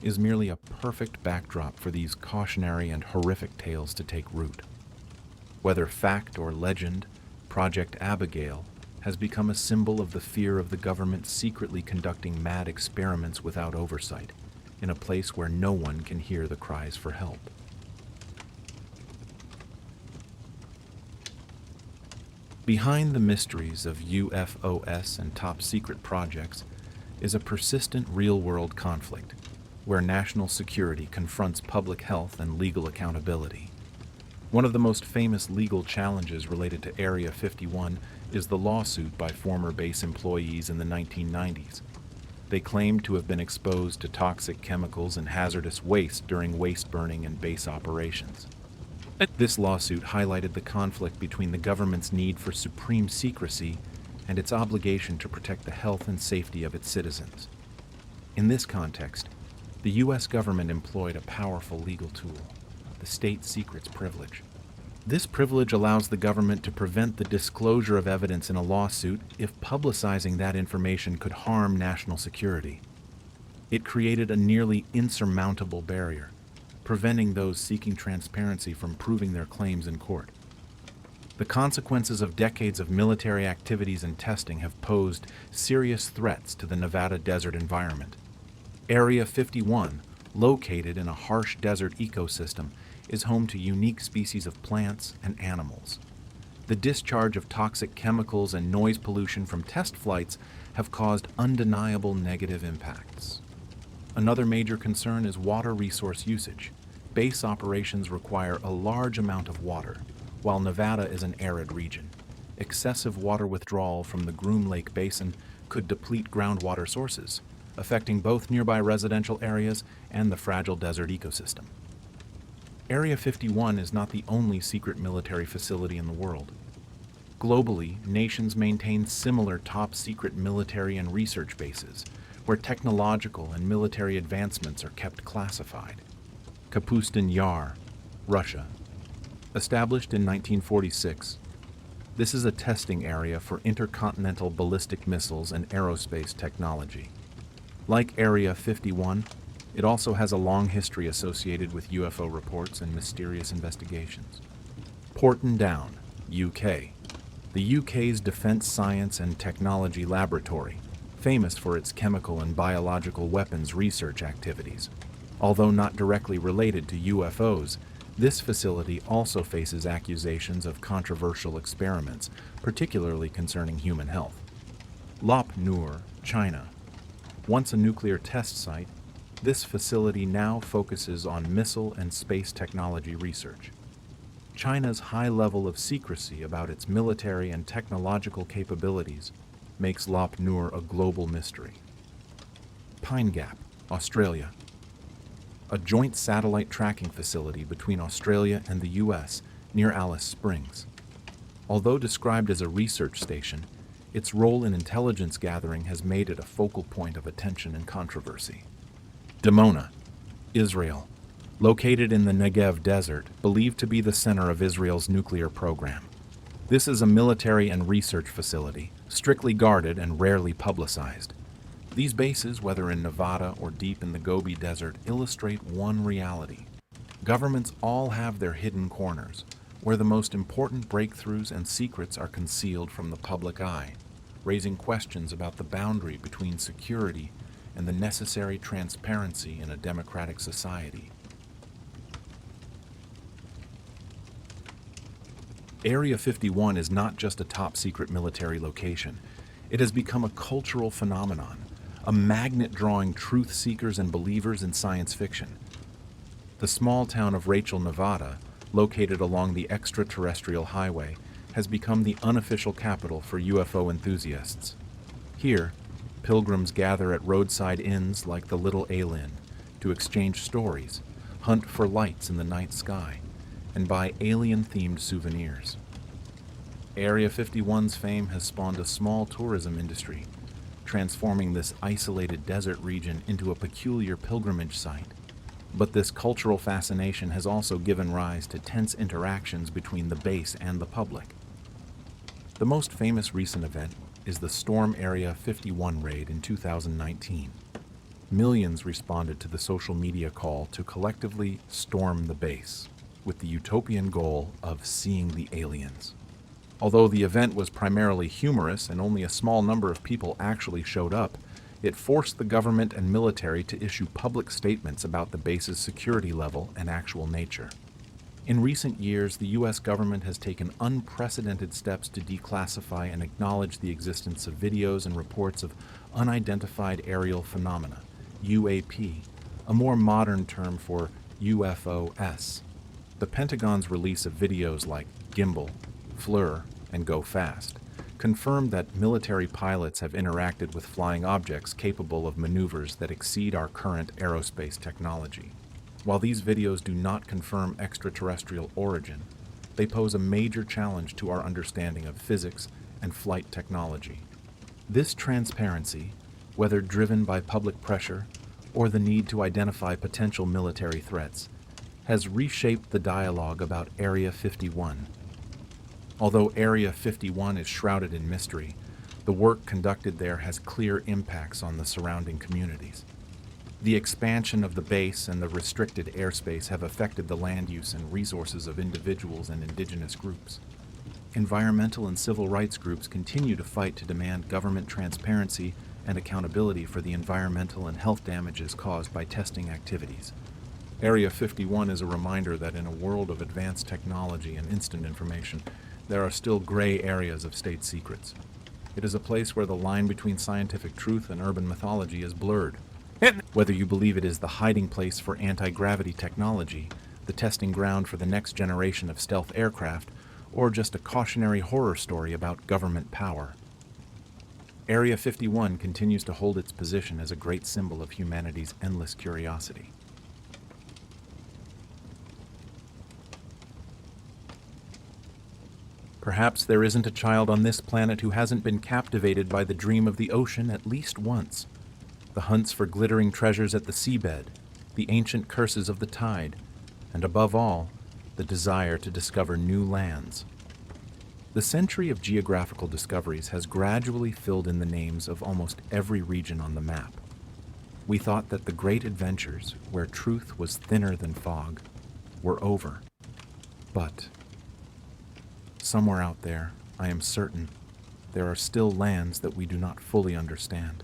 is merely a perfect backdrop for these cautionary and horrific tales to take root. Whether fact or legend, Project Abigail has become a symbol of the fear of the government secretly conducting mad experiments without oversight, in a place where no one can hear the cries for help. Behind the mysteries of UFOs and top-secret projects is a persistent real-world conflict, where national security confronts public health and legal accountability. One of the most famous legal challenges related to Area 51 is the lawsuit by former base employees in the 1990s. They claim to have been exposed to toxic chemicals and hazardous waste during waste burning and base operations. This lawsuit highlighted the conflict between the government's need for supreme secrecy and its obligation to protect the health and safety of its citizens. In this context, the U.S. government employed a powerful legal tool, the state secrets privilege. This privilege allows the government to prevent the disclosure of evidence in a lawsuit if publicizing that information could harm national security. It created a nearly insurmountable barrier, preventing those seeking transparency from proving their claims in court. The consequences of decades of military activities and testing have posed serious threats to the Nevada desert environment. Area 51, located in a harsh desert ecosystem, is home to unique species of plants and animals. The discharge of toxic chemicals and noise pollution from test flights have caused undeniable negative impacts. Another major concern is water resource usage. Base operations require a large amount of water, while Nevada is an arid region. Excessive water withdrawal from the Groom Lake Basin could deplete groundwater sources, affecting both nearby residential areas and the fragile desert ecosystem. Area 51 is not the only secret military facility in the world. Globally, nations maintain similar top-secret military and research bases, where technological and military advancements are kept classified. Kapustin Yar, Russia. Established in 1946, this is a testing area for intercontinental ballistic missiles and aerospace technology. Like Area 51, it also has a long history associated with UFO reports and mysterious investigations. Porton Down, UK. The UK's Defence Science and Technology Laboratory, famous for its chemical and biological weapons research activities. Although not directly related to UFOs, this facility also faces accusations of controversial experiments, particularly concerning human health. Lop Nur, China. Once a nuclear test site, this facility now focuses on missile and space technology research. China's high level of secrecy about its military and technological capabilities makes Lop Nur a global mystery. Pine Gap, Australia. A joint satellite tracking facility between Australia and the U.S. near Alice Springs. Although described as a research station, its role in intelligence gathering has made it a focal point of attention and controversy. Dimona, Israel. Located in the Negev Desert, believed to be the center of Israel's nuclear program. This is a military and research facility, strictly guarded and rarely publicized. These bases, whether in Nevada or deep in the Gobi Desert, illustrate one reality. Governments all have their hidden corners, where the most important breakthroughs and secrets are concealed from the public eye, raising questions about the boundary between security and the necessary transparency in a democratic society. Area 51 is not just a top-secret military location. It has become a cultural phenomenon, a magnet drawing truth seekers and believers in science fiction. The small town of Rachel, Nevada, located along the extraterrestrial highway, has become the unofficial capital for UFO enthusiasts. Here, pilgrims gather at roadside inns like the Little Alien to exchange stories, hunt for lights in the night sky, and buy alien-themed souvenirs. Area 51's fame has spawned a small tourism industry, transforming this isolated desert region into a peculiar pilgrimage site. But this cultural fascination has also given rise to tense interactions between the base and the public. The most famous recent event is the Storm Area 51 raid in 2019. Millions responded to the social media call to collectively storm the base, with the utopian goal of seeing the aliens. Although the event was primarily humorous and only a small number of people actually showed up, it forced the government and military to issue public statements about the base's security level and actual nature. In recent years, the U.S. government has taken unprecedented steps to declassify and acknowledge the existence of videos and reports of unidentified aerial phenomena, UAP, a more modern term for UFOs. The Pentagon's release of videos like Gimbal, FLIR, and Go Fast confirmed that military pilots have interacted with flying objects capable of maneuvers that exceed our current aerospace technology. While these videos do not confirm extraterrestrial origin, they pose a major challenge to our understanding of physics and flight technology. This transparency, whether driven by public pressure or the need to identify potential military threats, has reshaped the dialogue about Area 51. Although Area 51 is shrouded in mystery, the work conducted there has clear impacts on the surrounding communities. The expansion of the base and the restricted airspace have affected the land use and resources of individuals and indigenous groups. Environmental and civil rights groups continue to fight to demand government transparency and accountability for the environmental and health damages caused by testing activities. Area 51 is a reminder that in a world of advanced technology and instant information, there are still gray areas of state secrets. It is a place where the line between scientific truth and urban mythology is blurred. Whether you believe it is the hiding place for anti-gravity technology, the testing ground for the next generation of stealth aircraft, or just a cautionary horror story about government power, Area 51 continues to hold its position as a great symbol of humanity's endless curiosity. Perhaps there isn't a child on this planet who hasn't been captivated by the dream of the ocean at least once. The hunts for glittering treasures at the seabed, the ancient curses of the tide, and above all, the desire to discover new lands. The century of geographical discoveries has gradually filled in the names of almost every region on the map. We thought that the great adventures, where truth was thinner than fog, were over. But somewhere out there, I am certain, there are still lands that we do not fully understand.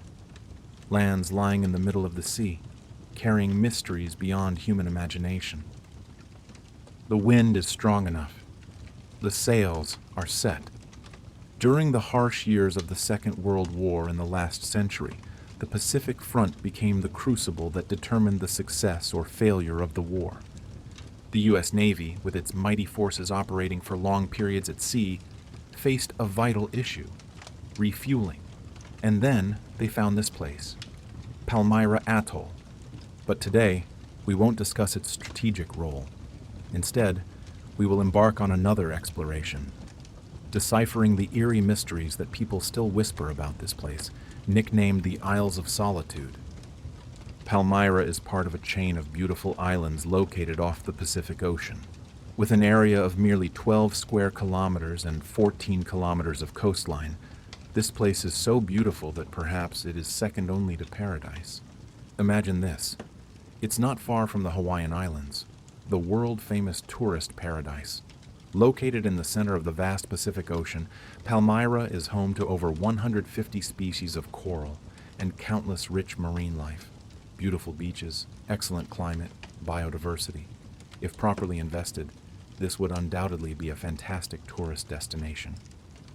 Lands lying in the middle of the sea, carrying mysteries beyond human imagination. The wind is strong enough. The sails are set. During the harsh years of the Second World War in the last century, the Pacific Front became the crucible that determined the success or failure of the war. The U.S. Navy, with its mighty forces operating for long periods at sea, faced a vital issue: refueling. And then they found this place, Palmyra Atoll. But today, we won't discuss its strategic role. Instead, we will embark on another exploration, deciphering the eerie mysteries that people still whisper about this place, nicknamed the Isles of Solitude. Palmyra is part of a chain of beautiful islands located off the Pacific Ocean. With an area of merely 12 square kilometers and 14 kilometers of coastline, this place is so beautiful that perhaps it is second only to paradise. Imagine this. It's not far from the Hawaiian Islands, the world-famous tourist paradise. Located in the center of the vast Pacific Ocean, Palmyra is home to over 150 species of coral and countless rich marine life. Beautiful beaches, excellent climate, biodiversity. If properly invested, this would undoubtedly be a fantastic tourist destination.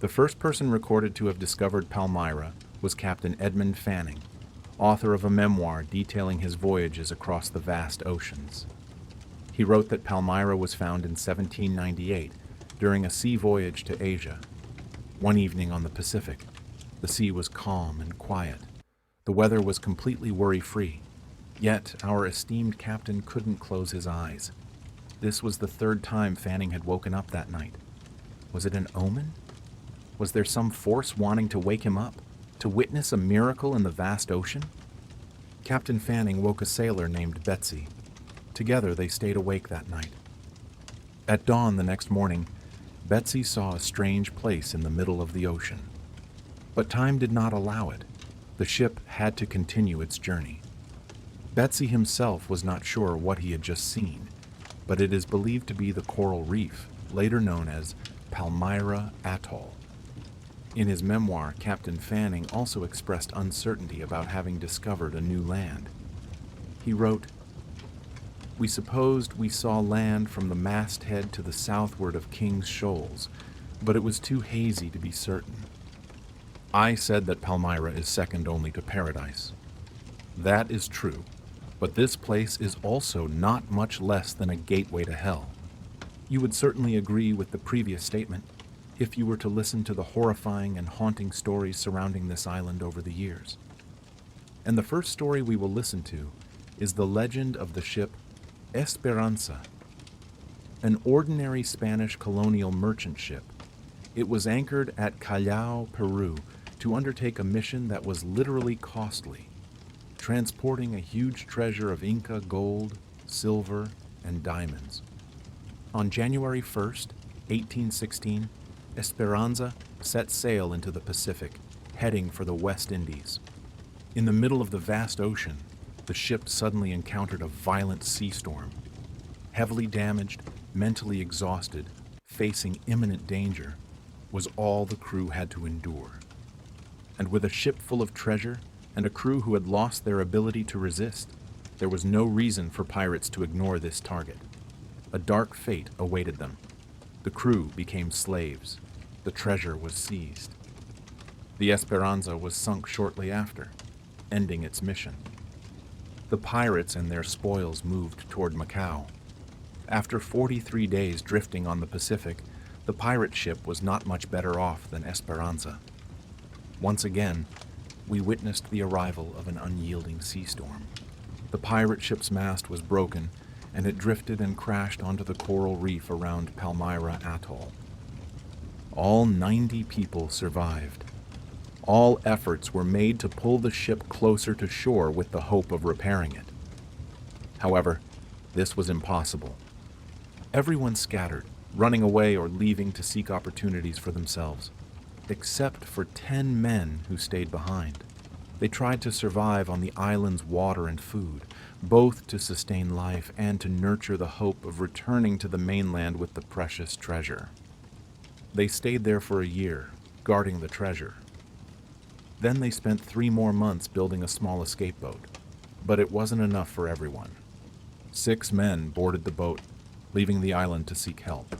The first person recorded to have discovered Palmyra was Captain Edmund Fanning, author of a memoir detailing his voyages across the vast oceans. He wrote that Palmyra was found in 1798 during a sea voyage to Asia. One evening on the Pacific, the sea was calm and quiet. The weather was completely worry-free. Yet our esteemed captain couldn't close his eyes. This was the third time Fanning had woken up that night. Was it an omen? Was there some force wanting to wake him up, to witness a miracle in the vast ocean? Captain Fanning woke a sailor named Betsy. Together they stayed awake that night. At dawn the next morning, Betsy saw a strange place in the middle of the ocean. But time did not allow it. The ship had to continue its journey. Betsy himself was not sure what he had just seen, but it is believed to be the coral reef, later known as Palmyra Atoll. In his memoir, Captain Fanning also expressed uncertainty about having discovered a new land. He wrote, "We supposed we saw land from the masthead to the southward of King's Shoals, but it was too hazy to be certain. I said that Palmyra is second only to paradise. That is true, but this place is also not much less than a gateway to hell. You would certainly agree with the previous statement if you were to listen to the horrifying and haunting stories surrounding this island over the years. And the first story we will listen to is the legend of the ship Esperanza, an ordinary Spanish colonial merchant ship. It was anchored at Callao, Peru, to undertake a mission that was literally costly, transporting a huge treasure of Inca gold, silver, and diamonds. On January 1st, 1816, Esperanza set sail into the Pacific, heading for the West Indies. In the middle of the vast ocean, the ship suddenly encountered a violent sea storm. Heavily damaged, mentally exhausted, facing imminent danger, was all the crew had to endure. And with a ship full of treasure and a crew who had lost their ability to resist, there was no reason for pirates to ignore this target. A dark fate awaited them. The crew became slaves. The treasure was seized. The Esperanza was sunk shortly after, ending its mission. The pirates and their spoils moved toward Macau. After 43 days drifting on the Pacific, the pirate ship was not much better off than Esperanza. Once again, we witnessed the arrival of an unyielding sea storm. The pirate ship's mast was broken, and it drifted and crashed onto the coral reef around Palmyra Atoll. All 90 people survived. All efforts were made to pull the ship closer to shore with the hope of repairing it. However, this was impossible. Everyone scattered, running away or leaving to seek opportunities for themselves, except for 10 men who stayed behind. They tried to survive on the island's water and food, both to sustain life and to nurture the hope of returning to the mainland with the precious treasure. They stayed there for a year, guarding the treasure. Then they spent 3 more months building a small escape boat, but it wasn't enough for everyone. 6 men boarded the boat, leaving the island to seek help.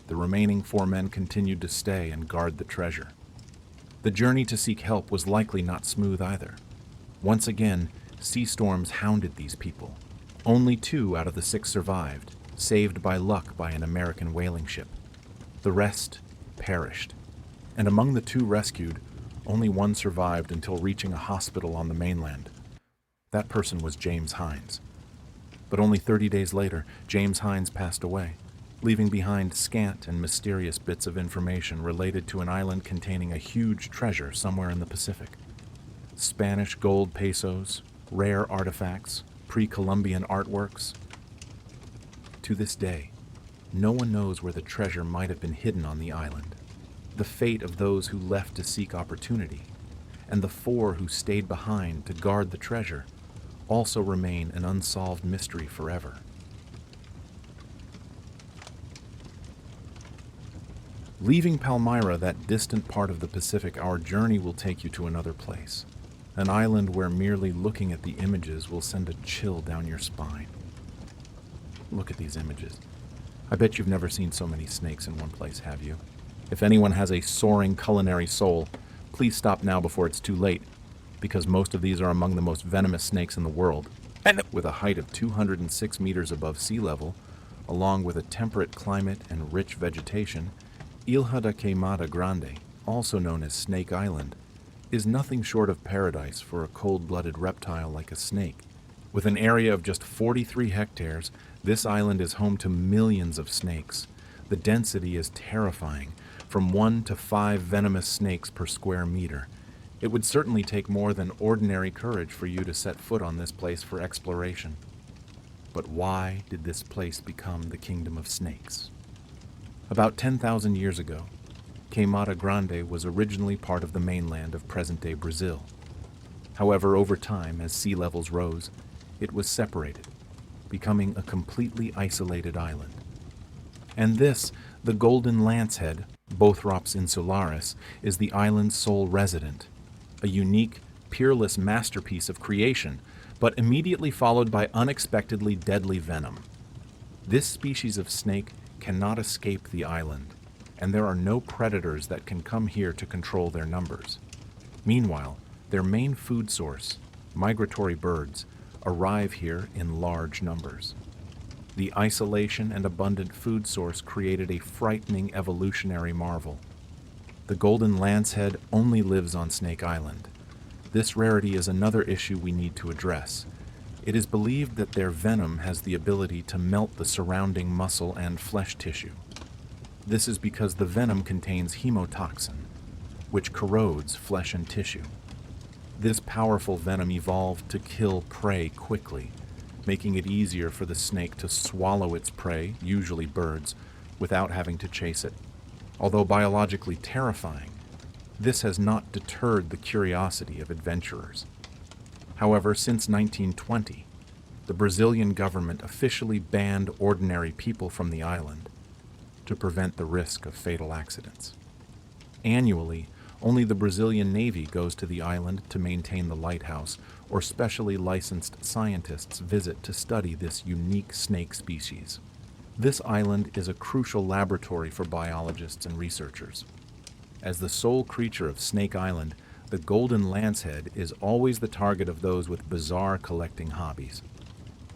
The remaining 4 men continued to stay and guard the treasure. The journey to seek help was likely not smooth either. Once again, sea storms hounded these people. Only 2 out of the 6 survived, saved by luck by an American whaling ship. The rest perished, and among the 2 rescued, only 1 survived until reaching a hospital on the mainland. That person was James Hines. But only 30 days later, James Hines passed away, leaving behind scant and mysterious bits of information related to an island containing a huge treasure somewhere in the Pacific. Spanish gold pesos, rare artifacts, pre-Columbian artworks. To this day, no one knows where the treasure might have been hidden on the island. The fate of those who left to seek opportunity, and the 4 who stayed behind to guard the treasure, also remain an unsolved mystery forever. Leaving Palmyra, that distant part of the Pacific, our journey will take you to another place. An island where merely looking at the images will send a chill down your spine. Look at these images. I bet you've never seen so many snakes in one place, have you? If anyone has a soaring culinary soul, please stop now before it's too late, because most of these are among the most venomous snakes in the world. And with a height of 206 meters above sea level, along with a temperate climate and rich vegetation, Ilha da Queimada Grande, also known as Snake Island, is nothing short of paradise for a cold-blooded reptile like a snake. With an area of just 43 hectares, this island is home to millions of snakes. The density is terrifying, from 1 to 5 venomous snakes per square meter. It would certainly take more than ordinary courage for you to set foot on this place for exploration. But why did this place become the kingdom of snakes? About 10,000 years ago, Queimada Grande was originally part of the mainland of present-day Brazil. However, over time, as sea levels rose, it was separated, becoming a completely isolated island. And this, the golden lancehead, Bothrops insularis, is the island's sole resident, a unique, peerless masterpiece of creation, but immediately followed by unexpectedly deadly venom. This species of snake cannot escape the island, and there are no predators that can come here to control their numbers. Meanwhile, their main food source, migratory birds, arrive here in large numbers. The isolation and abundant food source created a frightening evolutionary marvel. The golden lancehead only lives on Snake Island. This rarity is another issue we need to address. It is believed that their venom has the ability to melt the surrounding muscle and flesh tissue. This is because the venom contains hemotoxin, which corrodes flesh and tissue. This powerful venom evolved to kill prey quickly, making it easier for the snake to swallow its prey, usually birds, without having to chase it. Although biologically terrifying, this has not deterred the curiosity of adventurers. However, since 1920, the Brazilian government officially banned ordinary people from the island to prevent the risk of fatal accidents. Annually, only the Brazilian Navy goes to the island to maintain the lighthouse, or specially licensed scientists visit to study this unique snake species. This island is a crucial laboratory for biologists and researchers. As the sole creature of Snake Island, the golden lancehead is always the target of those with bizarre collecting hobbies.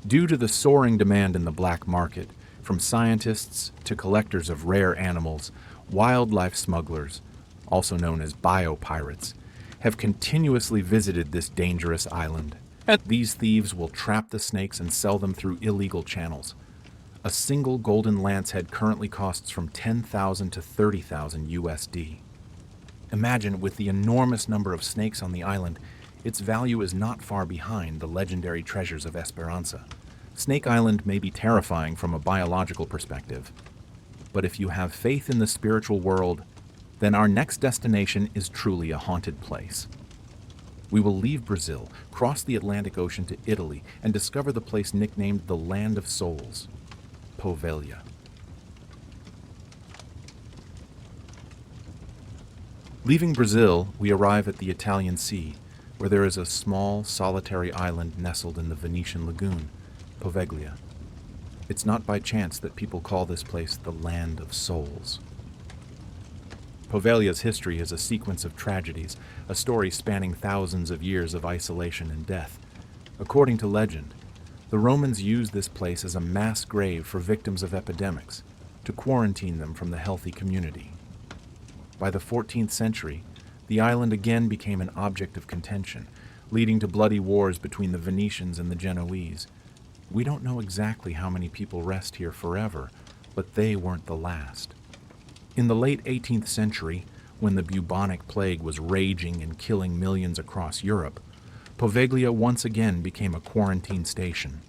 Due to the soaring demand in the black market, from scientists to collectors of rare animals, wildlife smugglers, also known as biopirates, have continuously visited this dangerous island. These thieves will trap the snakes and sell them through illegal channels. A single golden lancehead currently costs from $10,000 to $30,000 USD. Imagine, with the enormous number of snakes on the island, its value is not far behind the legendary treasures of Esperanza. Snake Island may be terrifying from a biological perspective, but if you have faith in the spiritual world, then our next destination is truly a haunted place. We will leave Brazil, cross the Atlantic Ocean to Italy, and discover the place nicknamed the Land of Souls, Poveglia. Leaving Brazil, we arrive at the Italian Sea, where there is a small, solitary island nestled in the Venetian lagoon, Poveglia. It's not by chance that people call this place the Land of Souls. Poveglia's history is a sequence of tragedies, a story spanning thousands of years of isolation and death. According to legend, the Romans used this place as a mass grave for victims of epidemics, to quarantine them from the healthy community. By the 14th century, the island again became an object of contention, leading to bloody wars between the Venetians and the Genoese. We don't know exactly how many people rest here forever, but they weren't the last. In the late 18th century, when the bubonic plague was raging and killing millions across Europe, Poveglia once again became a quarantine station.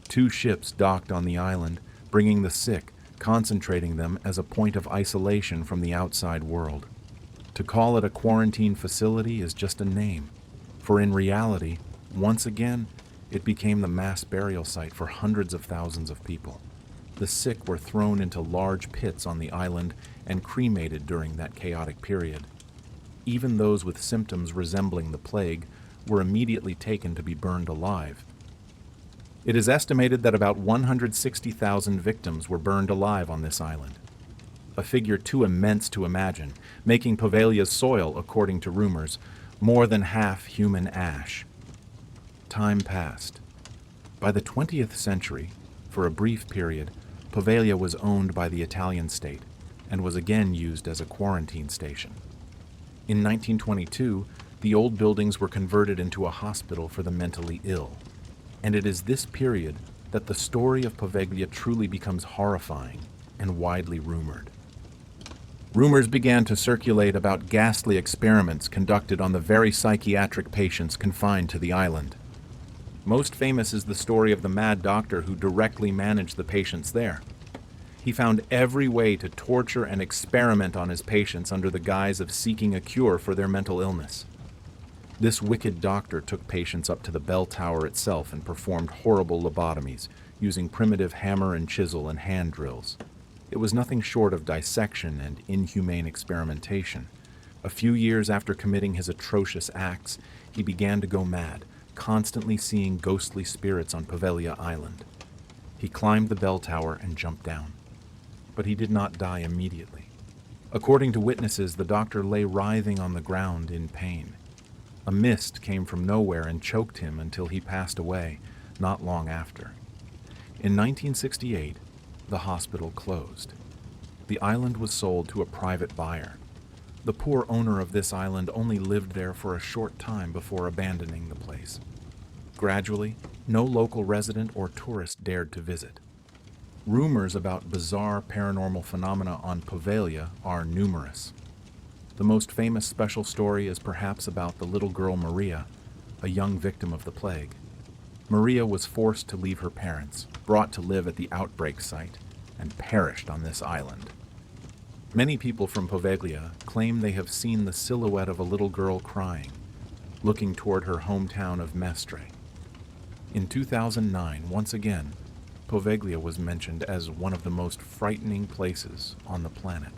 2 ships docked on the island, bringing the sick, concentrating them as a point of isolation from the outside world. To call it a quarantine facility is just a name, for in reality, once again, it became the mass burial site for hundreds of thousands of people. The sick were thrown into large pits on the island and cremated during that chaotic period. Even those with symptoms resembling the plague were immediately taken to be burned alive. It is estimated that about 160,000 victims were burned alive on this island, a figure too immense to imagine, making Poveglia's soil, according to rumors, more than half human ash. Time passed. By the 20th century, for a brief period, Poveglia was owned by the Italian state and was again used as a quarantine station. In 1922, the old buildings were converted into a hospital for the mentally ill, and it is this period that the story of Poveglia truly becomes horrifying and widely rumored. Rumors began to circulate about ghastly experiments conducted on the very psychiatric patients confined to the island. Most famous is the story of the mad doctor who directly managed the patients there. He found every way to torture and experiment on his patients under the guise of seeking a cure for their mental illness. This wicked doctor took patients up to the bell tower itself and performed horrible lobotomies, using primitive hammer and chisel and hand drills. It was nothing short of dissection and inhumane experimentation. A few years after committing his atrocious acts, he began to go mad, constantly seeing ghostly spirits on Poveglia Island. He climbed the bell tower and jumped down, but he did not die immediately. According to witnesses, the doctor lay writhing on the ground in pain. A mist came from nowhere and choked him until he passed away, not long after. In 1968, the hospital closed. The island was sold to a private buyer. The poor owner of this island only lived there for a short time before abandoning the place. Gradually, No local resident or tourist dared to visit. Rumors about bizarre paranormal phenomena on Poveglia are numerous. The most famous special story is perhaps about the little girl Maria, a young victim of the plague. Maria was forced to leave her parents, brought to live at the outbreak site, and perished on this island. Many people from Poveglia claim they have seen the silhouette of a little girl crying, looking toward her hometown of Mestre. In 2009, once again, Poveglia was mentioned as one of the most frightening places on the planet.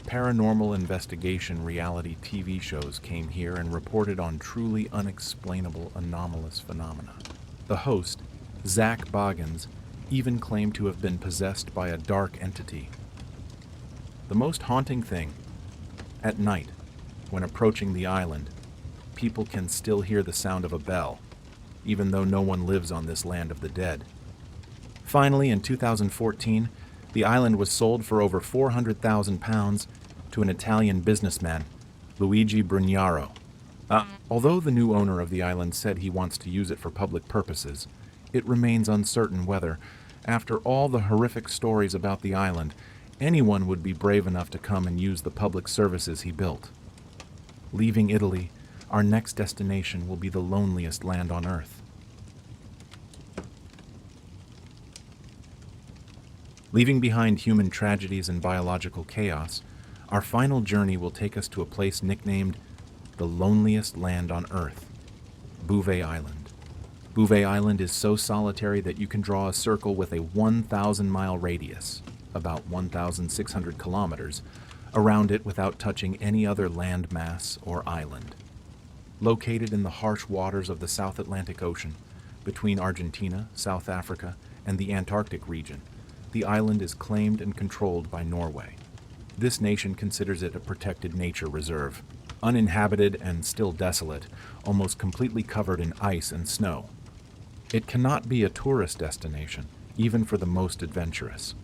Paranormal investigation reality TV shows came here and reported on truly unexplainable anomalous phenomena. The host, Zach Boggins, even claimed to have been possessed by a dark entity. The most haunting thing, at night, when approaching the island, people can still hear the sound of a bell, even though no one lives on this land of the dead. Finally, in 2014, the island was sold for over £400,000 to an Italian businessman, Luigi Brugnaro. Although the new owner of the island said he wants to use it for public purposes, it remains uncertain whether, after all the horrific stories about the island, anyone would be brave enough to come and use the public services he built. Leaving Italy, our next destination will be the loneliest land on Earth. Leaving behind human tragedies and biological chaos, our final journey will take us to a place nicknamed the loneliest land on Earth, Bouvet Island. Bouvet Island is so solitary that you can draw a circle with a 1,000-mile radius, about 1,600 kilometers, around it without touching any other land mass or island. Located in the harsh waters of the South Atlantic Ocean, between Argentina, South Africa, and the Antarctic region, the island is claimed and controlled by Norway. This nation considers it a protected nature reserve, uninhabited and still desolate, almost completely covered in ice and snow. It cannot be a tourist destination, even for the most adventurous.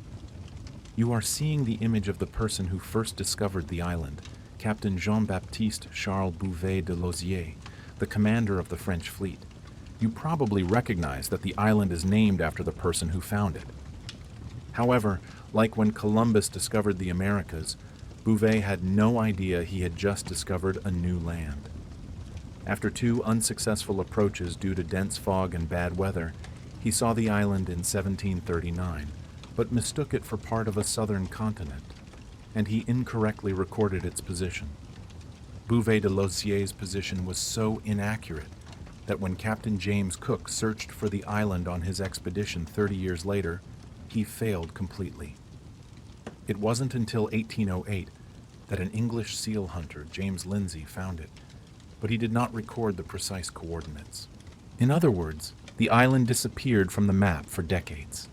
You are seeing the image of the person who first discovered the island, Captain Jean-Baptiste Charles Bouvet de Lozier, the commander of the French fleet. You probably recognize that the island is named after the person who found it. However, like when Columbus discovered the Americas, Bouvet had no idea he had just discovered a new land. After 2 unsuccessful approaches due to dense fog and bad weather, he saw the island in 1739, but mistook it for part of a southern continent, and he incorrectly recorded its position. Bouvet de Lozier's position was so inaccurate that when Captain James Cook searched for the island on his expedition 30 years later, he failed completely. It wasn't until 1808 that an English seal hunter, James Lindsay, found it, but he did not record the precise coordinates. In other words, the island disappeared from the map for decades.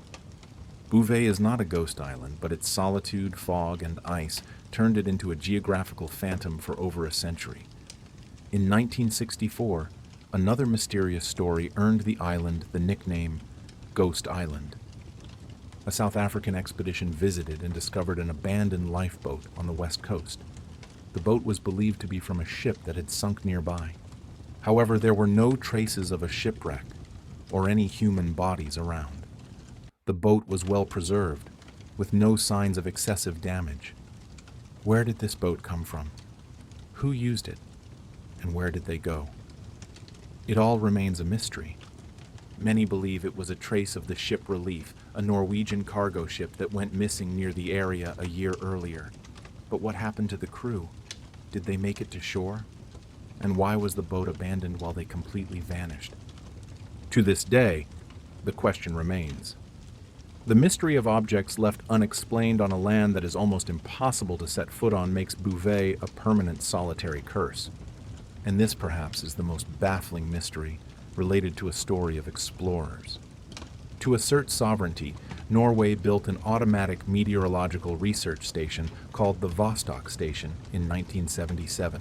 Bouvet is not a ghost island, but its solitude, fog, and ice turned it into a geographical phantom for over a century. In 1964, another mysterious story earned the island the nickname Ghost Island. A South African expedition visited and discovered an abandoned lifeboat on the west coast. The boat was believed to be from a ship that had sunk nearby. However, there were no traces of a shipwreck or any human bodies around. The boat was well preserved, with no signs of excessive damage. Where did this boat come from? Who used it? And where did they go? It all remains a mystery. Many believe it was a trace of the ship Relief, a Norwegian cargo ship that went missing near the area a year earlier. But what happened to the crew? Did they make it to shore? And why was the boat abandoned while they completely vanished? To this day, the question remains. The mystery of objects left unexplained on a land that is almost impossible to set foot on makes Bouvet a permanent solitary curse. And this, perhaps, is the most baffling mystery related to a story of explorers. To assert sovereignty, Norway built an automatic meteorological research station called the Vostok Station in 1977.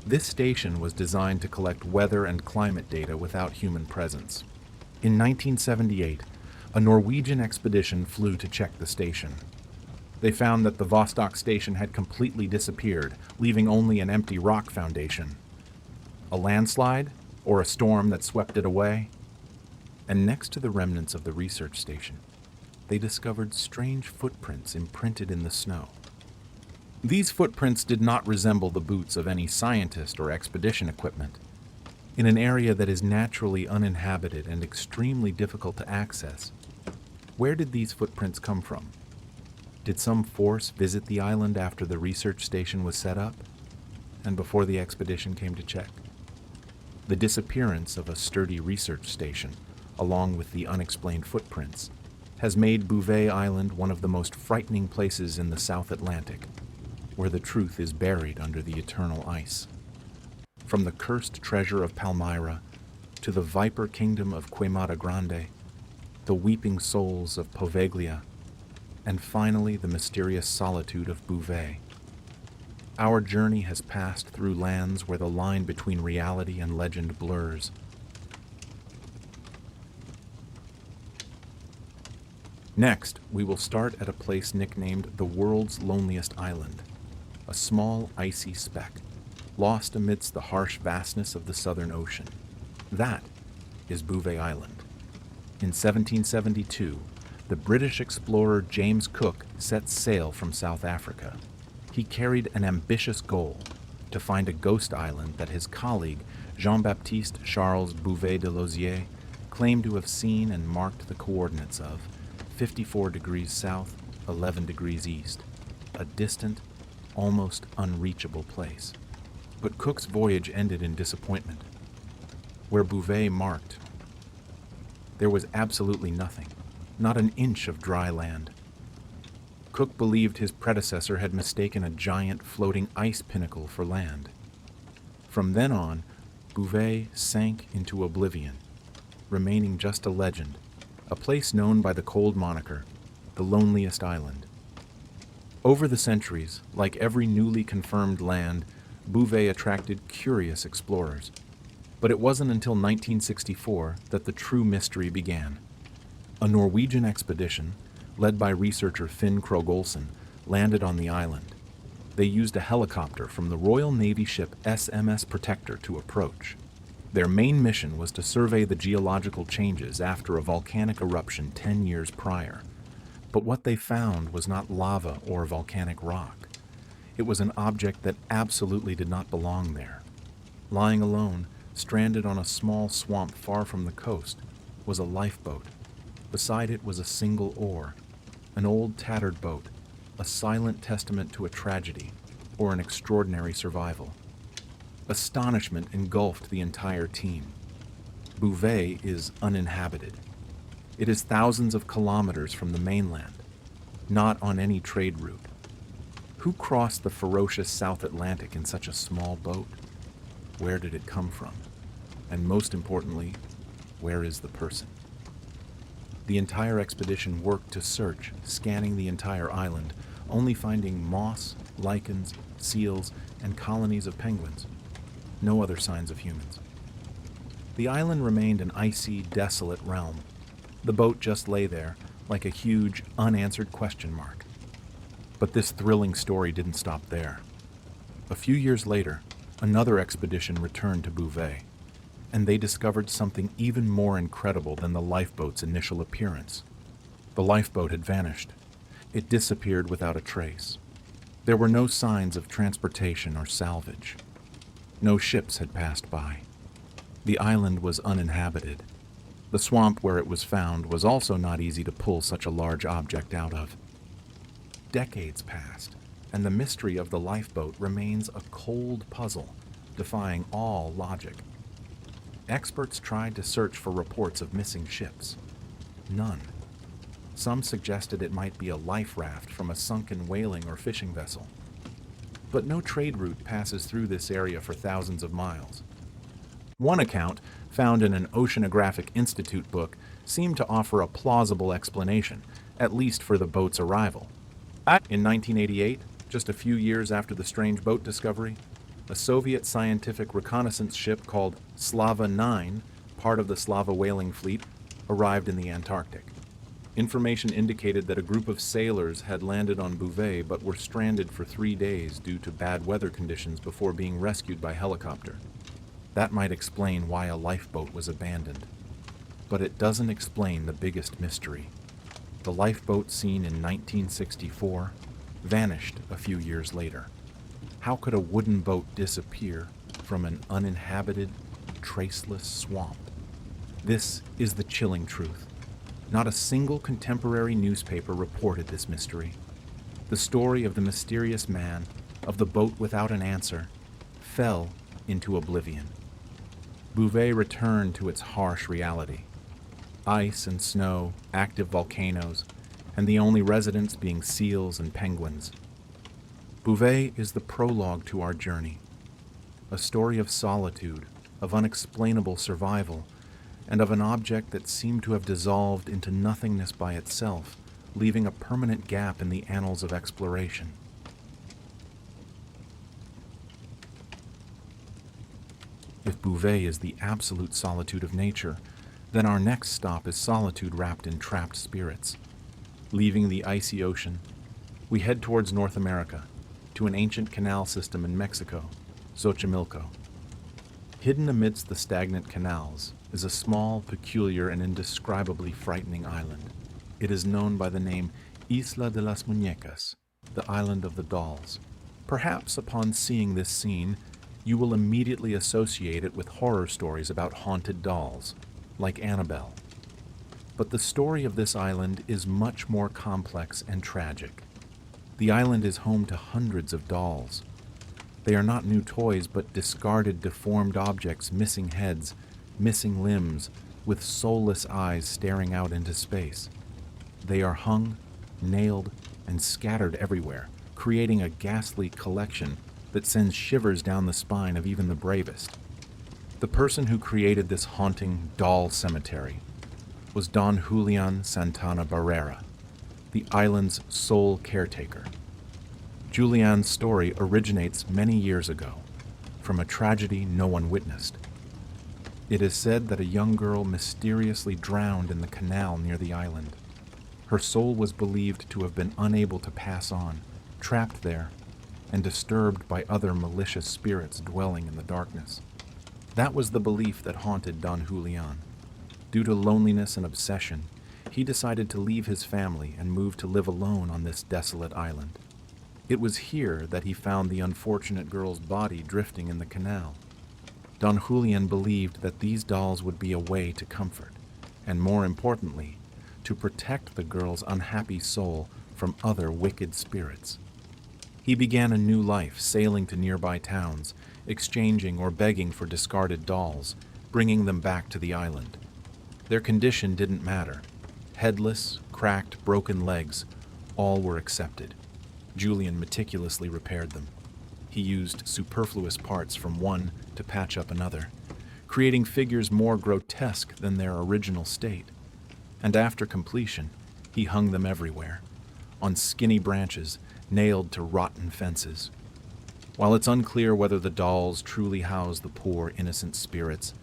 This station was designed to collect weather and climate data without human presence. In 1978, a Norwegian expedition flew to check the station. They found that the Vostok Station had completely disappeared, leaving only an empty rock foundation. A landslide? Or a storm that swept it away? And next to the remnants of the research station, they discovered strange footprints imprinted in the snow. These footprints did not resemble the boots of any scientist or expedition equipment. In an area that is naturally uninhabited and extremely difficult to access, where did these footprints come from? Did some force visit the island after the research station was set up, and before the expedition came to check? The disappearance of a sturdy research station, along with the unexplained footprints, has made Bouvet Island one of the most frightening places in the South Atlantic, where the truth is buried under the eternal ice. From the cursed treasure of Palmyra to the viper kingdom of Quemada Grande, the weeping souls of Poveglia, and finally the mysterious solitude of Bouvet. Our journey has passed through lands where the line between reality and legend blurs. Next, we will start at a place nicknamed the world's loneliest island, a small icy speck, lost amidst the harsh vastness of the Southern Ocean. That is Bouvet Island. In 1772, the British explorer James Cook set sail from South Africa. He carried an ambitious goal: to find a ghost island that his colleague, Jean-Baptiste Charles Bouvet de Lozier, claimed to have seen and marked the coordinates of 54 degrees south, 11 degrees east, a distant, almost unreachable place. But Cook's voyage ended in disappointment. Where Bouvet marked, there was absolutely nothing, not an inch of dry land. Cook believed his predecessor had mistaken a giant floating ice pinnacle for land. From then on, Bouvet sank into oblivion, remaining just a legend, a place known by the cold moniker, the loneliest island. Over the centuries, like every newly confirmed land, Bouvet attracted curious explorers. But it wasn't until 1964 that the true mystery began. A Norwegian expedition, led by researcher Finn Krogh Olsen, landed on the island. They used a helicopter from the Royal Navy ship SMS Protector to approach. Their main mission was to survey the geological changes after a volcanic eruption 10 years prior. But what they found was not lava or volcanic rock. It was an object that absolutely did not belong there. Lying alone, stranded on a small swamp far from the coast, was a lifeboat. Beside it was a single oar, an old tattered boat, a silent testament to a tragedy or an extraordinary survival. Astonishment engulfed the entire team. Bouvet is uninhabited. It is thousands of kilometers from the mainland, not on any trade route. Who crossed the ferocious South Atlantic in such a small boat? Where did it come from? And most importantly, where is the person? The entire expedition worked to search, scanning the entire island, only finding moss, lichens, seals, and colonies of penguins. No other signs of humans. The island remained an icy, desolate realm. The boat just lay there, like a huge, unanswered question mark. But this thrilling story didn't stop there. A few years later, another expedition returned to Bouvet, and they discovered something even more incredible than the lifeboat's initial appearance. The lifeboat had vanished. It disappeared without a trace. There were no signs of transportation or salvage. No ships had passed by. The island was uninhabited. The swamp where it was found was also not easy to pull such a large object out of. Decades passed, and the mystery of the lifeboat remains a cold puzzle, defying all logic. Experts tried to search for reports of missing ships. None. Some suggested it might be a life raft from a sunken whaling or fishing vessel. But no trade route passes through this area for thousands of miles. One account, found in an Oceanographic Institute book, seemed to offer a plausible explanation, at least for the boat's arrival. In 1988, just a few years after the strange boat discovery, a Soviet scientific reconnaissance ship called Slava 9, part of the Slava whaling fleet, arrived in the Antarctic. Information indicated that a group of sailors had landed on Bouvet but were stranded for 3 days due to bad weather conditions before being rescued by helicopter. That might explain why a lifeboat was abandoned. but it doesn't explain the biggest mystery. The lifeboat seen in 1964 vanished a few years later. How could a wooden boat disappear from an uninhabited, traceless swamp? This is the chilling truth. Not a single contemporary newspaper reported this mystery. The story of the mysterious man, of the boat without an answer, fell into oblivion. Bouvet returned to its harsh reality. Ice and snow, active volcanoes, and the only residents being seals and penguins. Bouvet is the prologue to our journey, a story of solitude, of unexplainable survival, and of an object that seemed to have dissolved into nothingness by itself, leaving a permanent gap in the annals of exploration. If Bouvet is the absolute solitude of nature, then our next stop is solitude wrapped in trapped spirits. Leaving the icy ocean, we head towards North America, to an ancient canal system in Mexico, Xochimilco. Hidden amidst the stagnant canals is a small, peculiar, and indescribably frightening island. It is known by the name Isla de las Muñecas, the Island of the Dolls. Perhaps upon seeing this scene, you will immediately associate it with horror stories about haunted dolls, like Annabelle. But the story of this island is much more complex and tragic. The island is home to hundreds of dolls. They are not new toys, but discarded, deformed objects, missing heads, missing limbs, with soulless eyes staring out into space. They are hung, nailed, and scattered everywhere, creating a ghastly collection that sends shivers down the spine of even the bravest. The person who created this haunting doll cemetery was Don Julian Santana Barrera, the island's sole caretaker. Julian's story originates many years ago, from a tragedy no one witnessed. It is said that a young girl mysteriously drowned in the canal near the island. Her soul was believed to have been unable to pass on, trapped there, and disturbed by other malicious spirits dwelling in the darkness. That was the belief that haunted Don Julian. Due to loneliness and obsession, he decided to leave his family and move to live alone on this desolate island. It was here that he found the unfortunate girl's body drifting in the canal. Don Julian believed that these dolls would be a way to comfort, and more importantly, to protect the girl's unhappy soul from other wicked spirits. He began a new life, sailing to nearby towns, exchanging or begging for discarded dolls, bringing them back to the island. Their condition didn't matter. Headless, cracked, broken legs, all were accepted. Julian meticulously repaired them. He used superfluous parts from one to patch up another, creating figures more grotesque than their original state. And after completion, he hung them everywhere, on skinny branches nailed to rotten fences. While it's unclear whether the dolls truly house the poor, innocent spirits,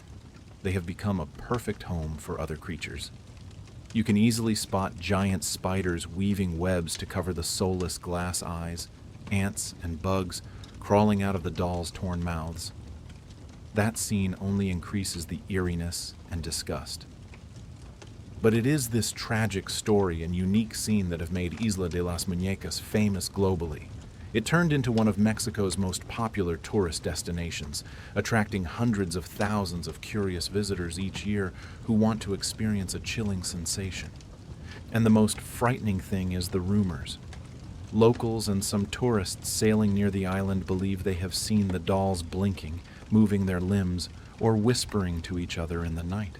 they have become a perfect home for other creatures. You can easily spot giant spiders weaving webs to cover the soulless glass eyes, ants and bugs crawling out of the dolls' torn mouths. That scene only increases the eeriness and disgust. But it is this tragic story and unique scene that have made Isla de las Muñecas famous globally. It turned into one of Mexico's most popular tourist destinations, attracting hundreds of thousands of curious visitors each year who want to experience a chilling sensation. And the most frightening thing is the rumors. Locals and some tourists sailing near the island believe they have seen the dolls blinking, moving their limbs, or whispering to each other in the night.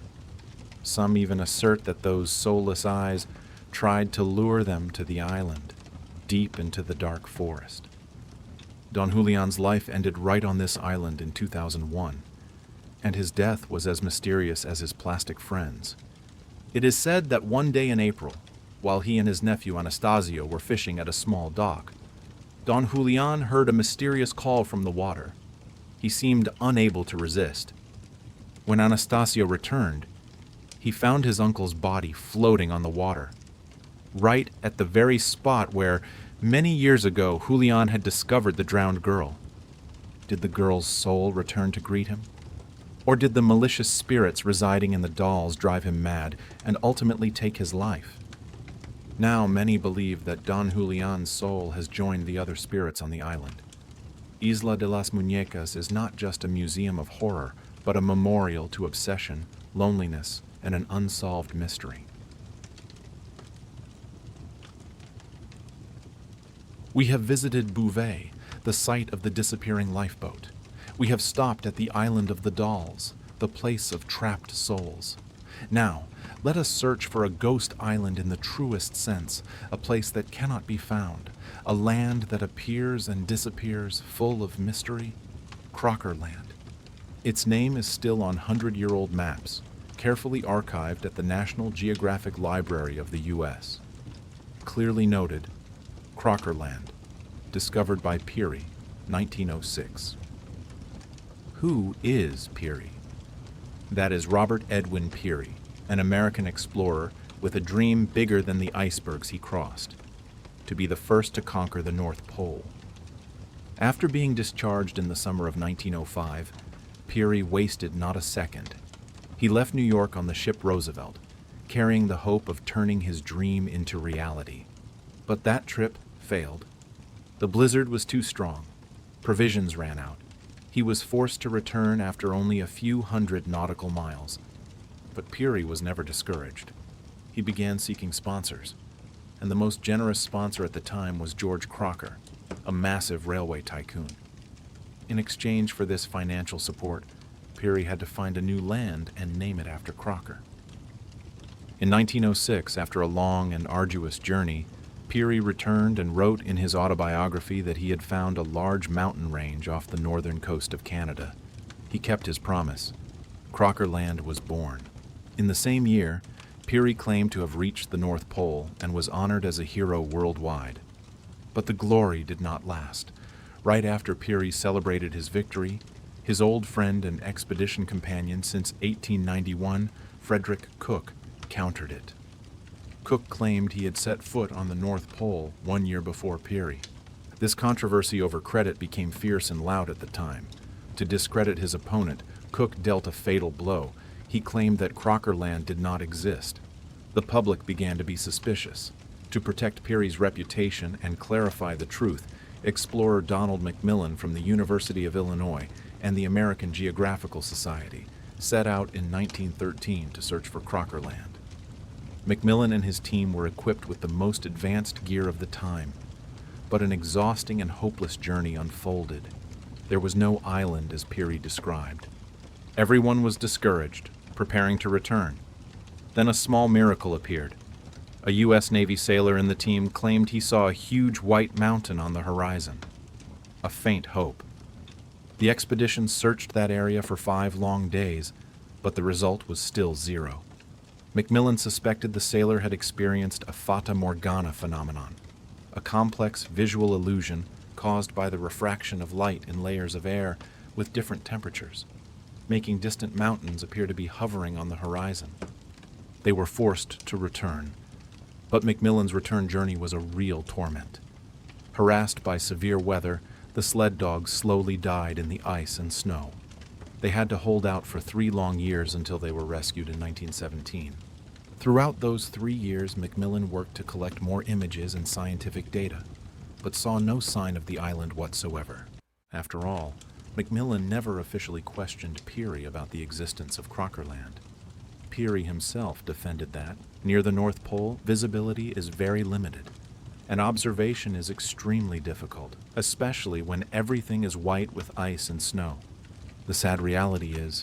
Some even assert that those soulless eyes tried to lure them to the island, deep into the dark forest. Don Julian's life ended right on this island in 2001, and his death was as mysterious as his plastic friends. It is said that one day in April, while he and his nephew Anastasio were fishing at a small dock, Don Julian heard a mysterious call from the water. He seemed unable to resist. When Anastasio returned, he found his uncle's body floating on the water, right at the very spot where, many years ago, Julian had discovered the drowned girl. Did the girl's soul return to greet him? Or did the malicious spirits residing in the dolls drive him mad and ultimately take his life? Now many believe that Don Julian's soul has joined the other spirits on the island. Isla de las Muñecas is not just a museum of horror, but a memorial to obsession, loneliness, and an unsolved mystery. We have visited Bouvet, the site of the disappearing lifeboat. We have stopped at the island of the dolls, the place of trapped souls. Now, let us search for a ghost island in the truest sense, a place that cannot be found, a land that appears and disappears, full of mystery. Crocker Land. Its name is still on 100-year-old maps, carefully archived at the National Geographic Library of the U.S. Clearly noted, Crocker Land, discovered by Peary, 1906. Who is Peary? That is Robert Edwin Peary, an American explorer with a dream bigger than the icebergs he crossed, to be the first to conquer the North Pole. After being discharged in the summer of 1905, Peary wasted not a second. He left New York on the ship Roosevelt, carrying the hope of turning his dream into reality. But that trip failed. The blizzard was too strong. Provisions ran out. He was forced to return after only a few hundred nautical miles. But Peary was never discouraged. He began seeking sponsors, and the most generous sponsor at the time was George Crocker, a massive railway tycoon. In exchange for this financial support, Peary had to find a new land and name it after Crocker. In 1906, after a long and arduous journey, Peary returned and wrote in his autobiography that he had found a large mountain range off the northern coast of Canada. He kept his promise. Crocker Land was born. In the same year, Peary claimed to have reached the North Pole and was honored as a hero worldwide. But the glory did not last. Right after Peary celebrated his victory, his old friend and expedition companion since 1891, Frederick Cook, countered it. Cook claimed he had set foot on the North Pole 1 year before Peary. This controversy over credit became fierce and loud at the time. To discredit his opponent, Cook dealt a fatal blow. He claimed that Crocker Land did not exist. The public began to be suspicious. To protect Peary's reputation and clarify the truth, explorer Donald McMillan from the University of Illinois and the American Geographical Society set out in 1913 to search for Crocker Land. McMillan and his team were equipped with the most advanced gear of the time, but an exhausting and hopeless journey unfolded. There was no island as Peary described. Everyone was discouraged, preparing to return. Then a small miracle appeared. A U.S. Navy sailor in the team claimed he saw a huge white mountain on the horizon. A faint hope. The expedition searched that area for 5 long days, but the result was still 0. McMillan suspected the sailor had experienced a fata morgana phenomenon, a complex visual illusion caused by the refraction of light in layers of air with different temperatures, making distant mountains appear to be hovering on the horizon. They were forced to return, but McMillan's return journey was a real torment. Harassed by severe weather, the sled dogs slowly died in the ice and snow. They had to hold out for 3 long years until they were rescued in 1917. Throughout those 3 years, McMillan worked to collect more images and scientific data, but saw no sign of the island whatsoever. After all, McMillan never officially questioned Peary about the existence of Crocker Land. Peary himself defended that, near the North Pole, visibility is very limited, and observation is extremely difficult, especially when everything is white with ice and snow. The sad reality is,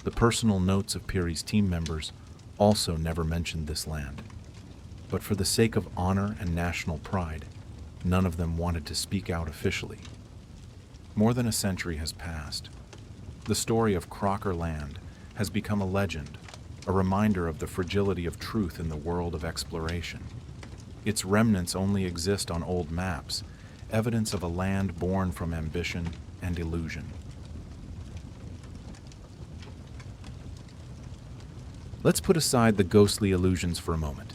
the personal notes of Peary's team members also never mentioned this land. But for the sake of honor and national pride, none of them wanted to speak out officially. More than a century has passed. The story of Crocker Land has become a legend, a reminder of the fragility of truth in the world of exploration. Its remnants only exist on old maps, evidence of a land born from ambition and illusion. Let's put aside the ghostly illusions for a moment.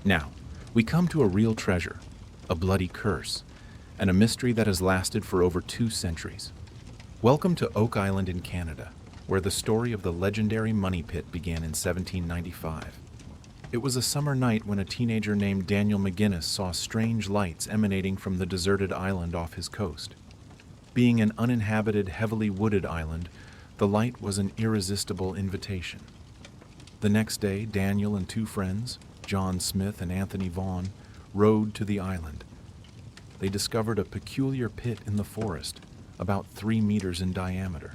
Now, we come to a real treasure, a bloody curse, and a mystery that has lasted for over 2 centuries. Welcome to Oak Island in Canada, where the story of the legendary money pit began in 1795. It was a summer night when a teenager named Daniel McGinnis saw strange lights emanating from the deserted island off his coast. Being an uninhabited, heavily wooded island, the light was an irresistible invitation. The next day, Daniel and two friends, John Smith and Anthony Vaughn, rode to the island. They discovered a peculiar pit in the forest, about 3 meters in diameter.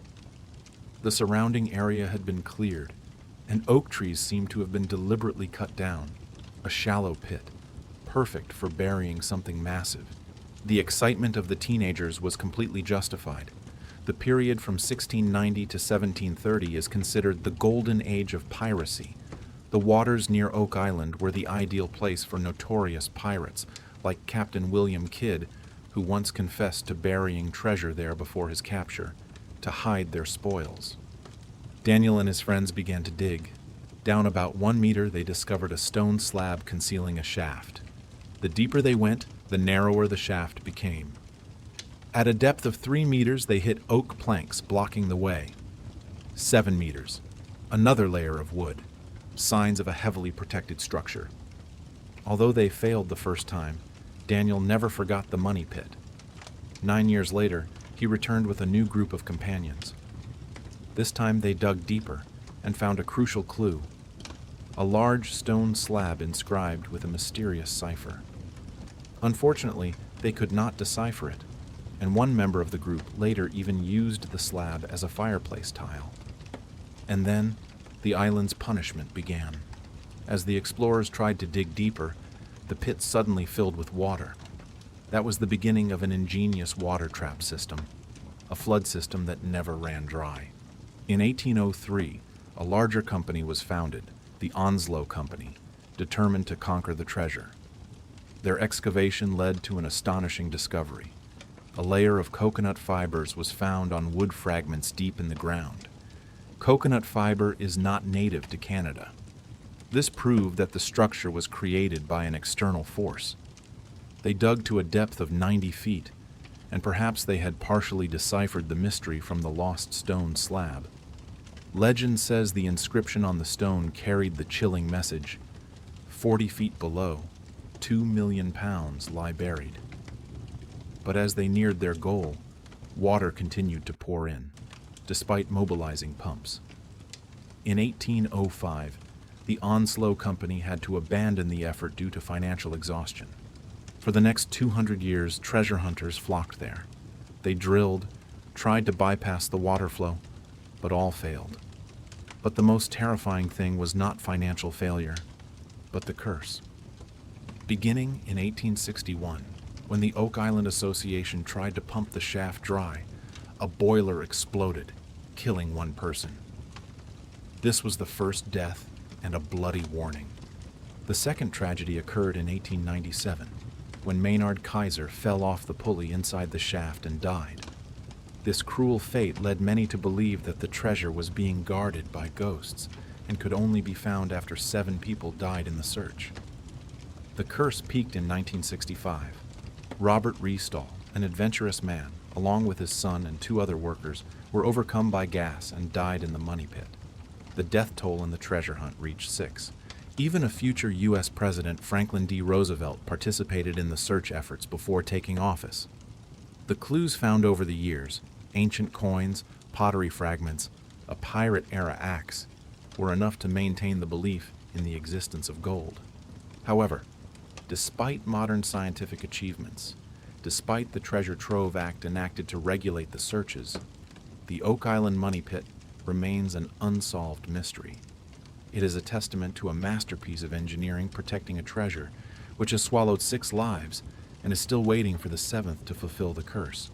The surrounding area had been cleared, and oak trees seemed to have been deliberately cut down. A shallow pit, perfect for burying something massive. The excitement of the teenagers was completely justified. The period from 1690 to 1730 is considered the golden age of piracy. The waters near Oak Island were the ideal place for notorious pirates, like Captain William Kidd, who once confessed to burying treasure there before his capture, to hide their spoils. Daniel and his friends began to dig. Down about 1 meter, they discovered a stone slab concealing a shaft. The deeper they went, the narrower the shaft became. At a depth of 3 meters, they hit oak planks blocking the way. 7 meters, another layer of wood, signs of a heavily protected structure. Although they failed the first time, Daniel never forgot the money pit. 9 years later, he returned with a new group of companions. This time they dug deeper and found a crucial clue: a large stone slab inscribed with a mysterious cipher. Unfortunately, they could not decipher it, and one member of the group later even used the slab as a fireplace tile. And then, the island's punishment began. As the explorers tried to dig deeper, the pit suddenly filled with water. That was the beginning of an ingenious water trap system, a flood system that never ran dry. In 1803, a larger company was founded, the Onslow Company, determined to conquer the treasure. Their excavation led to an astonishing discovery. A layer of coconut fibers was found on wood fragments deep in the ground. Coconut fiber is not native to Canada. This proved that the structure was created by an external force. They dug to a depth of 90 feet, and perhaps they had partially deciphered the mystery from the lost stone slab. Legend says the inscription on the stone carried the chilling message: 40 feet below, 2 million pounds lie buried. But as they neared their goal, water continued to pour in, despite mobilizing pumps. In 1805, the Onslow Company had to abandon the effort due to financial exhaustion. For the next 200 years, treasure hunters flocked there. They drilled, tried to bypass the water flow, but all failed. But the most terrifying thing was not financial failure, but the curse. Beginning in 1861, when the Oak Island Association tried to pump the shaft dry, a boiler exploded, killing one person. This was the first death and a bloody warning. The second tragedy occurred in 1897, when Maynard Kaiser fell off the pulley inside the shaft and died. This cruel fate led many to believe that the treasure was being guarded by ghosts and could only be found after 7 people died in the search. The curse peaked in 1965. Robert Restall, an adventurous man, along with his son and 2 other workers, were overcome by gas and died in the money pit. The death toll in the treasure hunt reached 6. Even a future U.S. President, Franklin D. Roosevelt, participated in the search efforts before taking office. The clues found over the years, ancient coins, pottery fragments, a pirate-era axe, were enough to maintain the belief in the existence of gold. However, despite modern scientific achievements, despite the Treasure Trove Act enacted to regulate the searches, the Oak Island money pit remains an unsolved mystery. It is a testament to a masterpiece of engineering protecting a treasure which has swallowed 6 lives and is still waiting for the 7th to fulfill the curse.